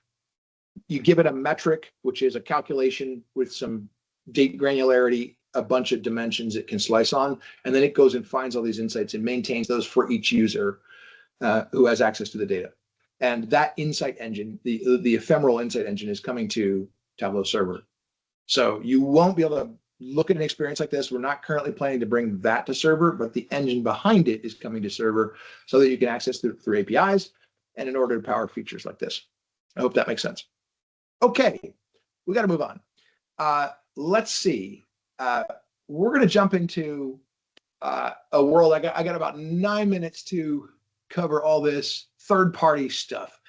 You give it a metric, which is a calculation with some date granularity, a bunch of dimensions it can slice on, and then it goes and finds all these insights and maintains those for each user who has access to the data. And that insight engine, the ephemeral insight engine, is coming to Tableau Server. So you won't be able to look at an experience like this. We're not currently planning to bring that to server, but the engine behind it is coming to server so that you can access through APIs and in order to power features like this. I hope that makes sense. Okay, we got to move on. Let's see. We're going to jump into a world. I got about 9 minutes to cover all this third-party stuff.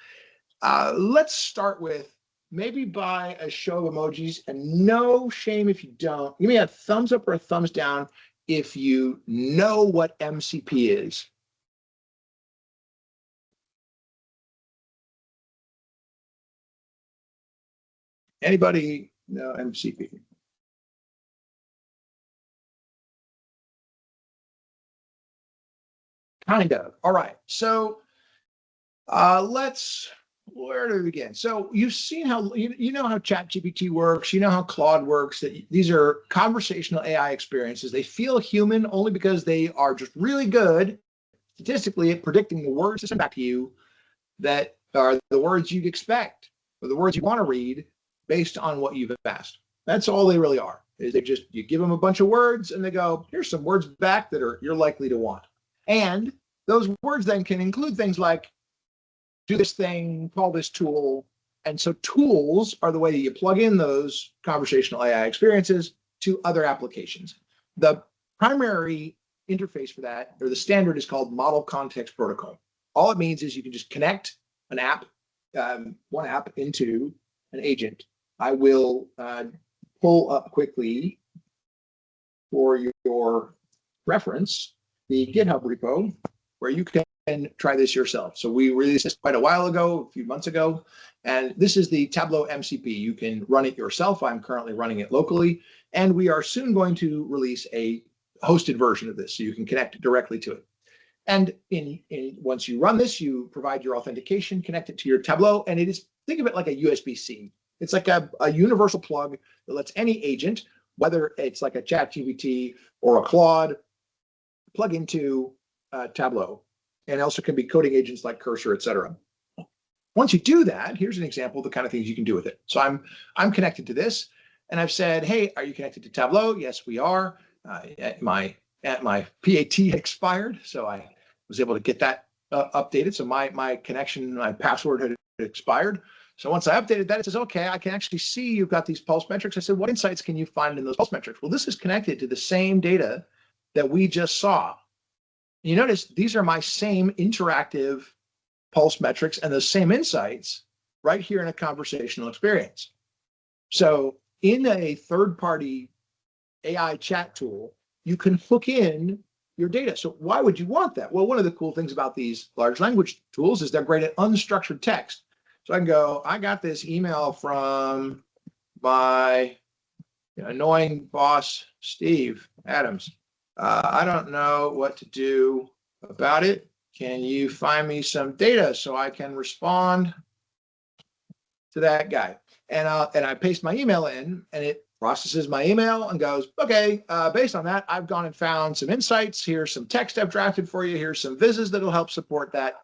Let's start with maybe by a show of emojis, and no shame if you don't. Give me a thumbs up or a thumbs down if you know what MCP is. Anybody know MCP? Kind of. All right. So where do we begin? So you've seen how, you know how ChatGPT works, you know how Claude works, that these are conversational AI experiences. They feel human only because they are just really good statistically at predicting the words to send back to you that are the words you'd expect or the words you want to read based on what you've asked. That's all they really are. Is they just, you give them a bunch of words and they go, here's some words back that you're likely to want. And those words then can include things like do this thing, call this tool. And so tools are the way that you plug in those conversational AI experiences to other applications. The primary interface for that, or the standard, is called Model Context Protocol. All it means is you can just connect an app, one app into an agent. I will pull up quickly for your reference the GitHub repo where you can try this yourself. So we released this quite a while ago, a few months ago, and this is the Tableau MCP. You can run it yourself. I'm currently running it locally, and we are soon going to release a hosted version of this so you can connect directly to it. And once you run this, you provide your authentication, connect it to your Tableau, and it is, think of it like a USB-C. It's like a universal plug that lets any agent, whether it's like a ChatGPT or a Claude, plug into Tableau. And also can be coding agents like Cursor, et cetera. Once you do that, here's an example of the kind of things you can do with it. So I'm connected to this, and I've said, hey, are you connected to Tableau? Yes, we are. My PAT expired, so I was able to get that updated. So my connection, my password had expired. So once I updated that, it says, okay, I can actually see you've got these pulse metrics. I said, what insights can you find in those pulse metrics? Well, this is connected to the same data that we just saw. You notice these are my same interactive pulse metrics and the same insights right here in a conversational experience. So in a third-party AI chat tool, you can hook in your data. So why would you want that? Well, one of the cool things about these large language tools is they're great at unstructured text. So I can go, I got this email from my annoying boss, Steve Adams. I don't know what to do about it. Can you find me some data so I can respond to that guy? And I paste my email in, and it processes my email and goes, okay, based on that, I've gone and found some insights. Here's some text I've drafted for you. Here's some vizzes that'll help support that.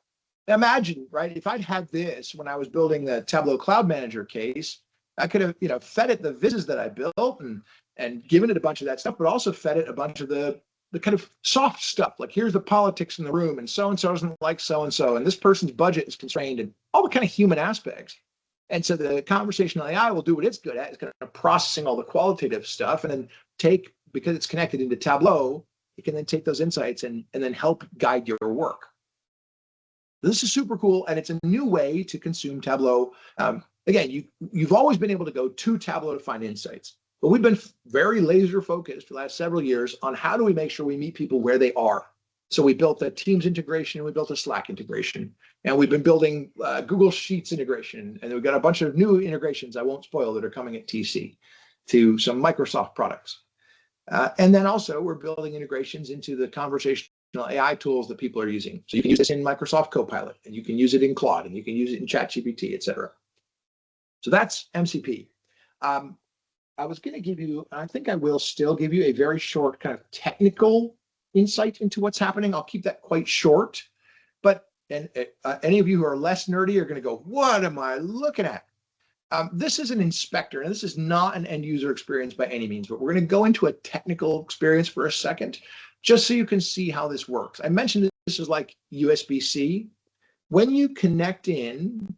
Imagine, right, if I'd had this when I was building the Tableau Cloud Manager case, I could have, fed it the vizzes that I built and given it a bunch of that stuff, but also fed it a bunch of the kind of soft stuff. Like, here's the politics in the room, and so doesn't like so, and this person's budget is constrained, and all the kind of human aspects. And so the conversational AI will do what it's good at. It's kind of processing all the qualitative stuff, and then because it's connected into Tableau, it can then take those insights and then help guide your work. This is super cool, and it's a new way to consume Tableau. Again, you've always been able to go to Tableau to find insights, but we've been very laser focused for the last several years on how do we make sure we meet people where they are. So we built a Teams integration, and we built a Slack integration, and we've been building Google Sheets integration, and we've got a bunch of new integrations I won't spoil that are coming at TC to some Microsoft products. And then also we're building integrations into the conversational AI tools that people are using. So you can use this in Microsoft Copilot, and you can use it in Claude, and you can use it in ChatGPT, et cetera. So that's MCP. I was going to give you, I think I will still give you a very short kind of technical insight into what's happening. I'll keep that quite short, but any of you who are less nerdy are going to go, what am I looking at? This is an inspector, and this is not an end user experience by any means, but we're going to go into a technical experience for a second, just so you can see how this works. I mentioned this is like USB-C. When you connect in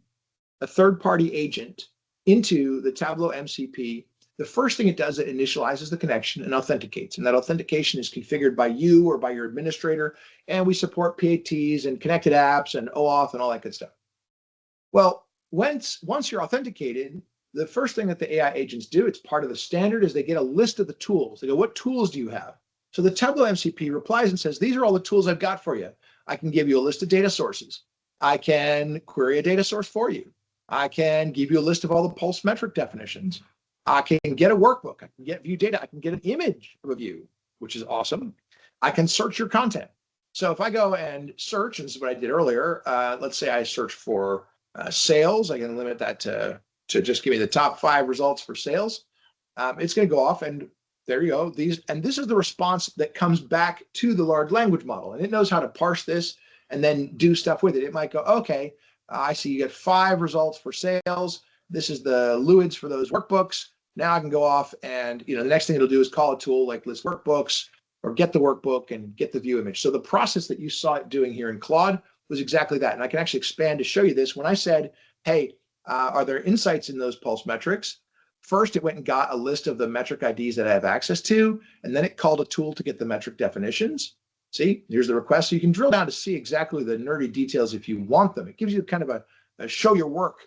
a third-party agent into the Tableau MCP, the first thing it does, it initializes the connection and authenticates. And that authentication is configured by you or by your administrator. And we support PATs and connected apps and OAuth and all that good stuff. Well, once you're authenticated, the first thing that the AI agents do, it's part of the standard, is they get a list of the tools. They go, what tools do you have? So the Tableau MCP replies and says, these are all the tools I've got for you. I can give you a list of data sources. I can query a data source for you. I can give you a list of all the pulse metric definitions. I can get a workbook. I can get view data. I can get an image of a view, which is awesome. I can search your content. So if I go and search, and this is what I did earlier, let's say I search for sales. I can limit that to just give me the top 5 results for sales. It's going to go off, and there you go. This is the response that comes back to the large language model, and it knows how to parse this and then do stuff with it. It might go, okay, I see you get 5 results for sales. This is the LUIDs for those workbooks. Now I can go off and, the next thing it'll do is call a tool like list workbooks or get the workbook and get the view image. So the process that you saw it doing here in Claude was exactly that. And I can actually expand to show you this. When I said, hey, are there insights in those pulse metrics? First, it went and got a list of the metric IDs that I have access to, and then it called a tool to get the metric definitions. See, here's the request. So you can drill down to see exactly the nerdy details if you want them. It gives you kind of a show your work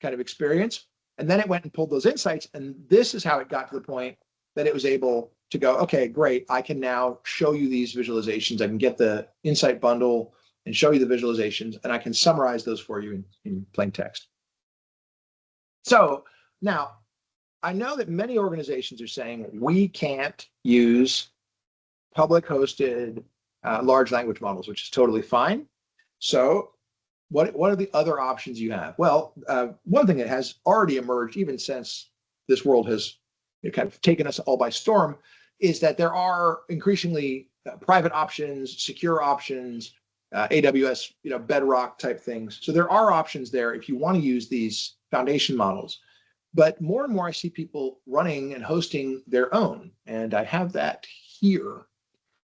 kind of experience. And then it went and pulled those insights. And this is how it got to the point that it was able to go, okay, great. I can now show you these visualizations. I can get the insight bundle and show you the visualizations, and I can summarize those for you in plain text. So now I know that many organizations are saying we can't use public hosted large language models, which is totally fine. So what are the other options you have? Well, one thing that has already emerged, even since this world has kind of taken us all by storm, is that there are increasingly private options, secure options, AWS, Bedrock type things. So there are options there if you want to use these foundation models. But more and more I see people running and hosting their own, and I have that here.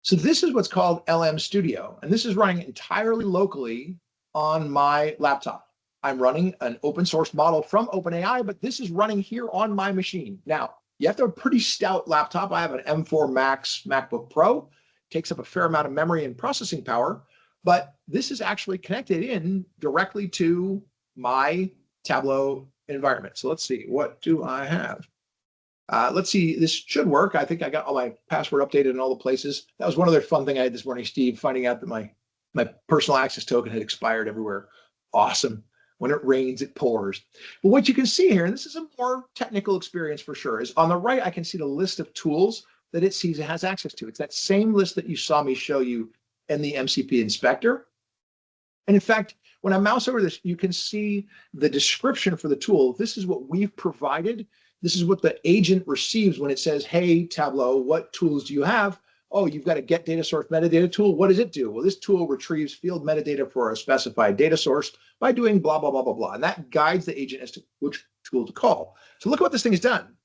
So this is what's called LM Studio, and this is running entirely locally on my laptop. I'm running an open source model from OpenAI, but this is running here on my machine. Now, you have to have a pretty stout laptop. I have an M4 Max MacBook Pro. It takes up a fair amount of memory and processing power, but this is actually connected in directly to my Tableau environment. So let's see, what do I have? Let's see, this should work. I think I got all my password updated in all the places. That was one other fun thing I had this morning, Steve, finding out that my personal access token had expired everywhere. Awesome. When it rains, it pours. But what you can see here, and this is a more technical experience for sure, is on the right, I can see the list of tools that it sees it has access to. It's that same list that you saw me show you in the MCP inspector. And in fact, when I mouse over this, you can see the description for the tool. This is what we've provided. This is what the agent receives when it says, hey, Tableau, what tools do you have? Oh, you've got a get data source metadata tool. What does it do? Well, this tool retrieves field metadata for a specified data source by doing blah, blah, blah, blah, blah. And that guides the agent as to which tool to call. So look at what this thing has done.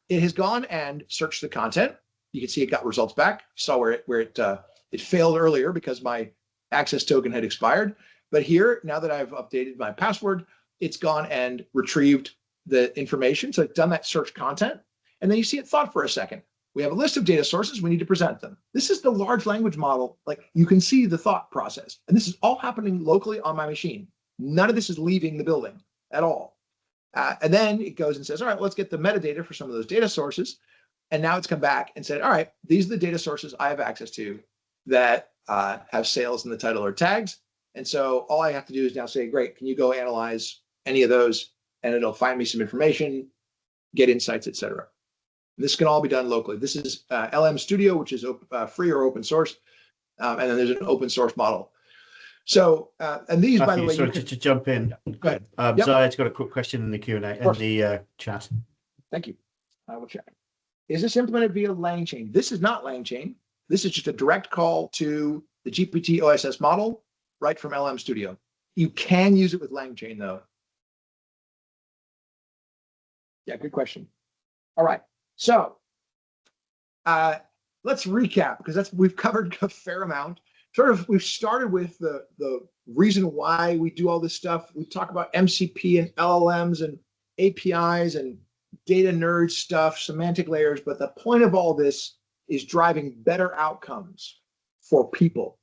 It has gone and searched the content. You can see it got results back. You saw where it failed earlier because my access token had expired. But here, now that I've updated my password, it's gone and retrieved the information. So it's done that search content. And then you see it thought for a second. We have a list of data sources. We need to present them. This is the large language model. Like, you can see the thought process. And this is all happening locally on my machine. None of this is leaving the building at all. And then it goes and says, all right, let's get the metadata for some of those data sources. And now it's come back and said, all right, these are the data sources I have access to that have sales in the title or tags. And so all I have to do is now say, great, can you go analyze any of those? And it'll find me some information, get insights, et cetera. This can all be done locally. This is LM Studio, which is free or open source. And then there's an open source model. So, and these, Matthew, by the way, sorry, just to jump in. Go ahead. Zayed's got a quick question in the Q&A and the chat. Thank you. I will check. Is this implemented via LangChain? This is not LangChain. This is just a direct call to the GPT OSS model right from LM Studio. You can use it with LangChain, though. Yeah, good question. All right. So let's recap, because we've covered a fair amount. We've started with the reason why we do all this stuff. We talk about MCP and LLMs and APIs and data nerd stuff, semantic layers, but the point of all this is driving better outcomes for people,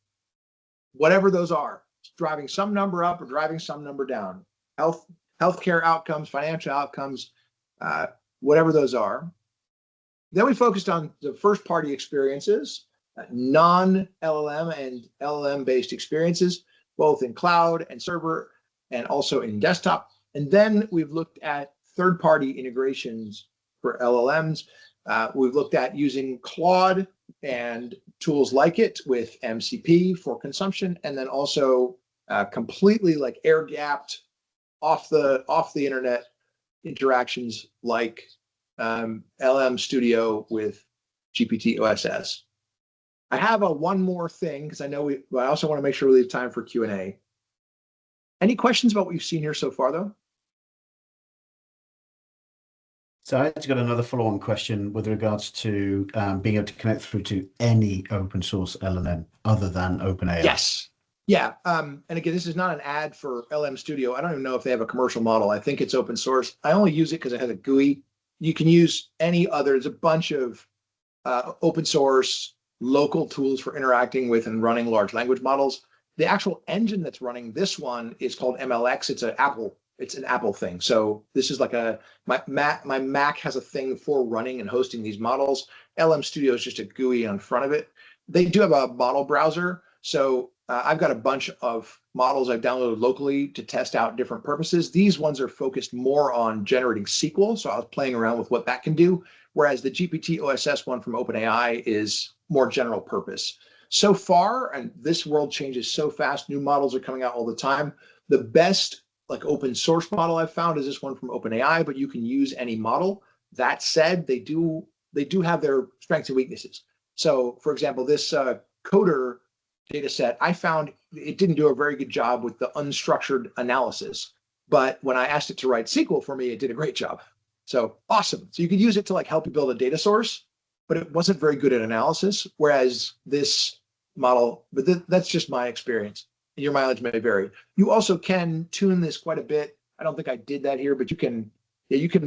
whatever those are. It's driving some number up or driving some number down. Healthcare outcomes, financial outcomes, whatever those are. Then we focused on the first-party experiences, non-LLM and LLM-based experiences, both in cloud and server and also in desktop. And then we've looked at third-party integrations for LLMs. We've looked at using Claude and tools like it with MCP for consumption, and then also completely like air-gapped off the internet interactions like LM Studio with GPT OSS. I have one more thing, because I know I also want to make sure we leave time for Q&A. Any questions about what you've seen here so far, though? So I've got another follow-on question with regards to being able to connect through to any open source LLM other than OpenAI. Yes. Yeah. And again, this is not an ad for LM Studio. I don't even know if they have a commercial model. I think it's open source. I only use it because it has a GUI. You can use any other. There's a bunch of open source local tools for interacting with and running large language models. The actual engine that's running this one is called MLX. It's an Apple thing. So this is like my Mac has a thing for running and hosting these models. LM Studio is just a GUI on front of it. They do have a model browser. So I've got a bunch of models I've downloaded locally to test out different purposes. These ones are focused more on generating SQL. So I was playing around with what that can do. Whereas the GPT OSS one from OpenAI is more general purpose. So far, and this world changes so fast, new models are coming out all the time. The best like open source model I've found is this one from OpenAI, but you can use any model. That said, they do have their strengths and weaknesses. So for example, this coder data set, I found it didn't do a very good job with the unstructured analysis. But when I asked it to write SQL for me, it did a great job. So awesome. So you could use it to like help you build a data source, but it wasn't very good at analysis. Whereas this model, but that's just my experience. Your mileage may vary. You also can tune this quite a bit. I don't think I did that here, but you can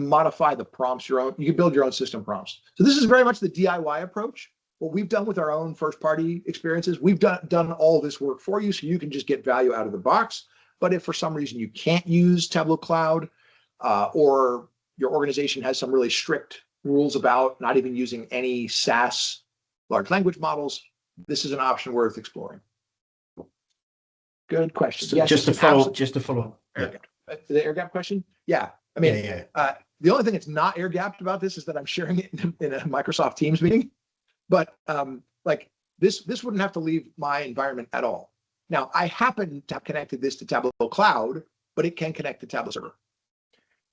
modify the prompts you can build your own system prompts. So this is very much the DIY approach. What we've done with our own first-party experiences, we've done all this work for you, so you can just get value out of the box. But if for some reason you can't use Tableau Cloud, or your organization has some really strict rules about not even using any SaaS large language models, this is an option worth exploring. Good question. So yes, just to follow. The air gap question? Yeah. I mean, the only thing that's not air gapped about this is that I'm sharing it in a Microsoft Teams meeting. But like this wouldn't have to leave my environment at all. Now, I happen to have connected this to Tableau Cloud, but it can connect to Tableau Server.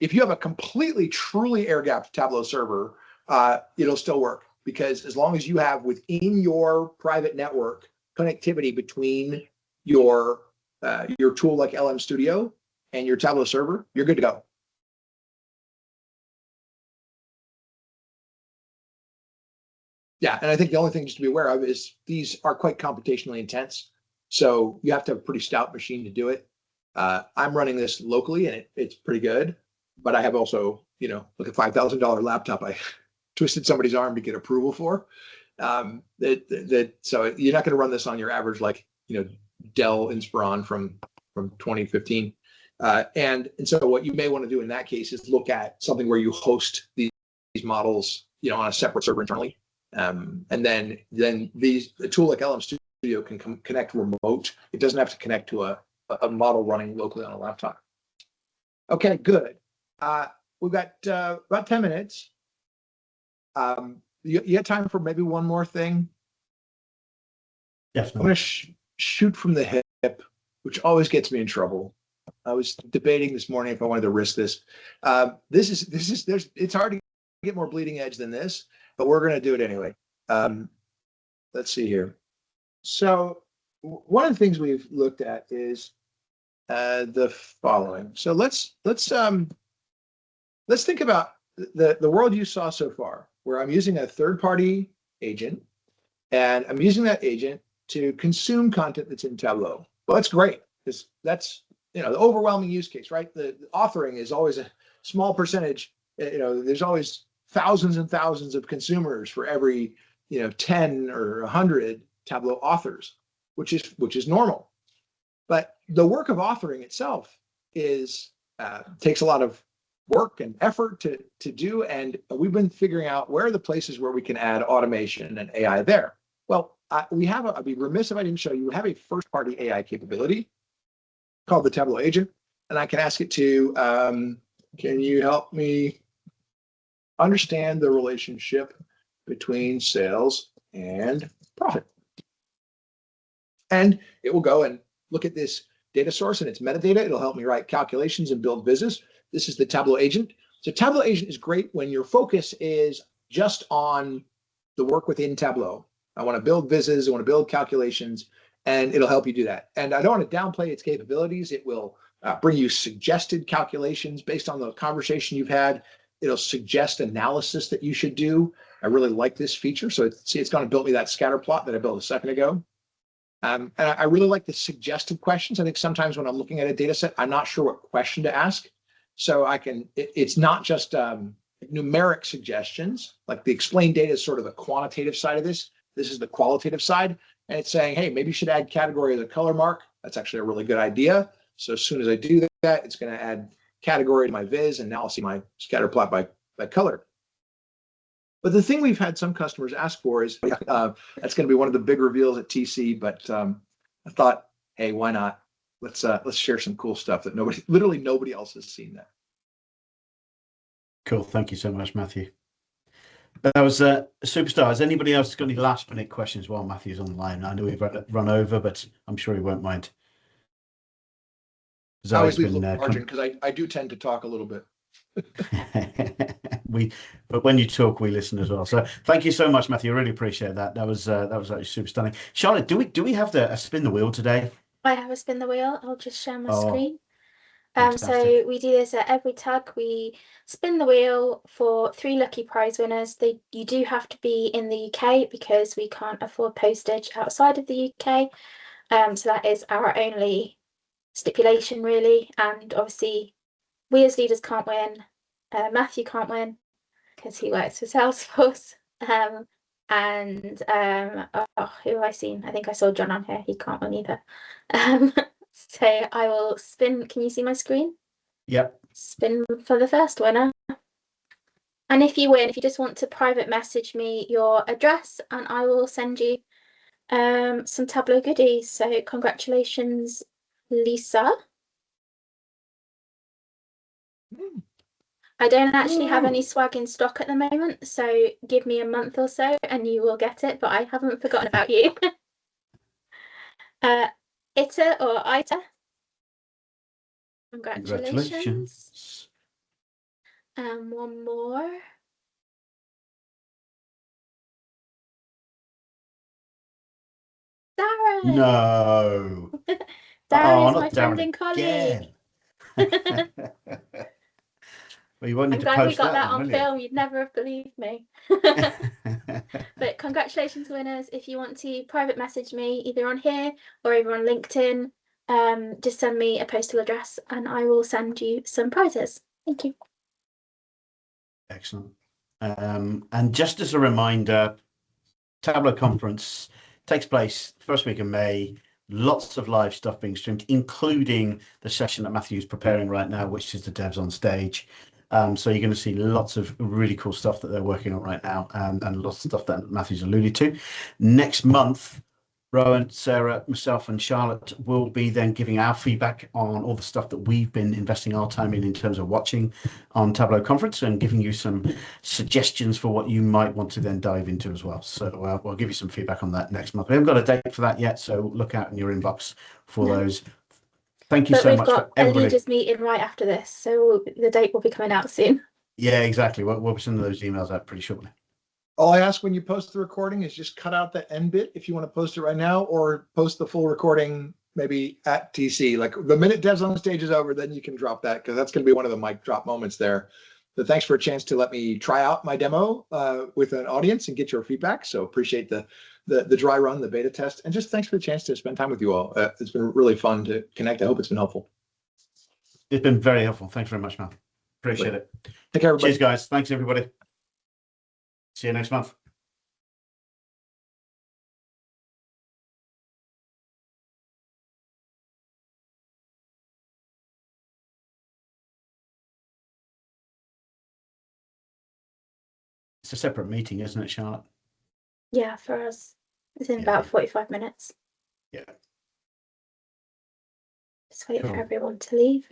If you have a completely, truly air-gapped Tableau Server, it'll still work, because as long as you have within your private network connectivity between your tool like LM Studio and your Tableau Server, you're good to go. Yeah, and I think the only thing just to be aware of is these are quite computationally intense. So you have to have a pretty stout machine to do it. I'm running this locally and it's pretty good, but I have also, like a $5,000 laptop I twisted somebody's arm to get approval for. So you're not going to run this on your average, like, Dell Inspiron from 2015. And so what you may want to do in that case is look at something where you host these models, on a separate server internally. And then a tool like LM Studio can connect remote. It doesn't have to connect to a model running locally on a laptop. Okay, good. We've got about 10 minutes. You got time for maybe one more thing? Definitely. I'm going to shoot from the hip, which always gets me in trouble. I was debating this morning if I wanted to risk this. It's hard to get more bleeding edge than this, but we're going to do it anyway. Let's see here. So one of the things we've looked at is the following. So let's think about the world you saw so far, where I'm using a third-party agent, and I'm using that agent to consume content that's in Tableau. Well, that's great, because that's the overwhelming use case, right? The authoring is always a small percentage. There's always thousands and thousands of consumers for every 10 or 100 Tableau authors, which is normal. But the work of authoring itself takes a lot of work and effort to do, and we've been figuring out where are the places where we can add automation and AI there. Well, I'd be remiss if I didn't show you. We have a first-party AI capability called the Tableau agent, and I can ask it to, can you help me understand the relationship between sales and profit? And it will go and look at this data source and its metadata. It'll help me write calculations and build vizzes. This is the Tableau agent. So Tableau agent is great when your focus is just on the work within Tableau. I want to build vizzes, I want to build calculations, and it'll help you do that. And I don't want to downplay its capabilities. It will bring you suggested calculations based on the conversation you've had. It'll suggest analysis that you should do. I really like this feature. So it's going to build me that scatter plot that I built a second ago. And I really like the suggested questions. I think sometimes when I'm looking at a data set, I'm not sure what question to ask. So it's not just numeric suggestions, like the explained data is sort of the quantitative side of this. This is the qualitative side. And it's saying, hey, maybe you should add category as a color mark. That's actually a really good idea. So as soon as I do that, it's going to add category to my viz, and now I'll see my scatter plot by color. But the thing we've had some customers ask for is, that's going to be one of the big reveals at TC, but I thought, hey, why not? Let's share some cool stuff that literally nobody else has seen that. Cool. Thank you so much, Matthew. That was a superstar. Has anybody else got any last minute questions while Matthew's on the line? I know we've run over, but I'm sure he won't mind. I always leave a little margin because I do tend to talk a little bit. But when you talk, we listen as well. So thank you so much, Matthew. I really appreciate that. That was actually super stunning. Charlotte, do we have a spin the wheel today? I have a spin the wheel. I'll just share my screen. Fantastic. So we do this at every tag. We spin the wheel for 3 lucky prize winners. You do have to be in the UK because we can't afford postage outside of the UK. So that is our only stipulation, really. And obviously, we as leaders can't win. Matthew can't win because he works for Salesforce. Who have I seen? I think I saw John on here. He can't win either. So I will spin. Can you see my screen? Yep. Spin for the first winner. And if you win, if you just want to private message me your address, and I will send you some Tableau goodies. So congratulations, Lisa. I don't actually have any swag in stock at the moment, so give me a month or so and you will get it, but I haven't forgotten about you. Ita or Ita. Congratulations. One more. Darren. No. Darren is my friend and colleague. Well, you won't need I'm to glad we post got that that then, on will you? film. You'd never have believed me. But congratulations, winners. If you want to private message me either on here or over on LinkedIn, just send me a postal address and I will send you some prizes. Thank you. Excellent. And just as a reminder, Tableau Conference takes place first week of May. Lots of live stuff being streamed, including the session that Matthew's preparing right now, which is the devs on stage. So you're going to see lots of really cool stuff that they're working on right now, and lots of stuff that Matthew's alluded to. Next month, Rowan, Sarah, myself, and Charlotte will be then giving our feedback on all the stuff that we've been investing our time in terms of watching on Tableau Conference, and giving you some suggestions for what you might want to then dive into as well. So we'll give you some feedback on that next month. We haven't got a date for that yet, so look out in your inbox for those. Thank you so much for everybody. But we've got a leaders meeting right after this, so the date will be coming out soon. Yeah, exactly. We'll be sending those emails out pretty shortly. All I ask when you post the recording is just cut out the end bit if you want to post it right now, or post the full recording maybe at TC. Like the minute devs on stage is over, then you can drop that, because that's going to be one of the mic drop moments there. But thanks for a chance to let me try out my demo with an audience and get your feedback. So appreciate the dry run, the beta test, and just thanks for the chance to spend time with you all. It's been really fun to connect. I hope it's been helpful. It's been very helpful. Thanks very much, Matt. Appreciate it. Take care, everybody. Cheers, guys. Thanks, everybody. See you next month. It's a separate meeting, isn't it, Charlotte? Yeah, for us. It's in Yeah. about 45 minutes. Yeah. Just wait for Cool. everyone to leave.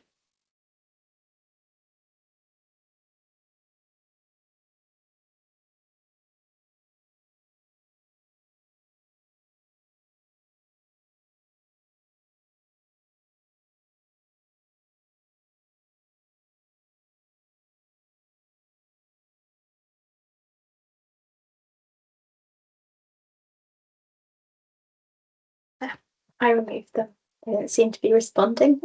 I removed them. They don't seem to be responding.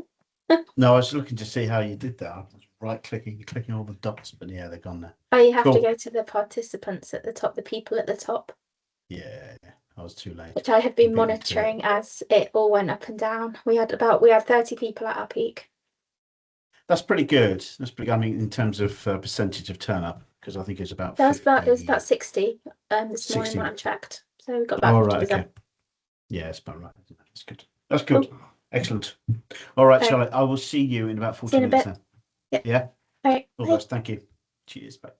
No, I was looking to see how you did that. I was right-clicking, clicking all the dots, but yeah, they're gone now. Oh, you have Cool. to go to the participants at the top, the people at the top. Yeah, I was too late. Which I have been You beat me to it. monitoring as it all went up and down. We had 30 people at our peak. That's pretty good. That's pretty. I mean, in terms of percentage of turn up, because I think it's about. It was 50... about 60 this 60. morning when I checked. So we got about 50%. Right, okay. Yeah, it's about right. That's good. That's good. Cool. Excellent. All right, Charlotte. I will see you in about 40 minutes then. Yep. Yeah. All right. All the best. Thank you. Cheers. Bye.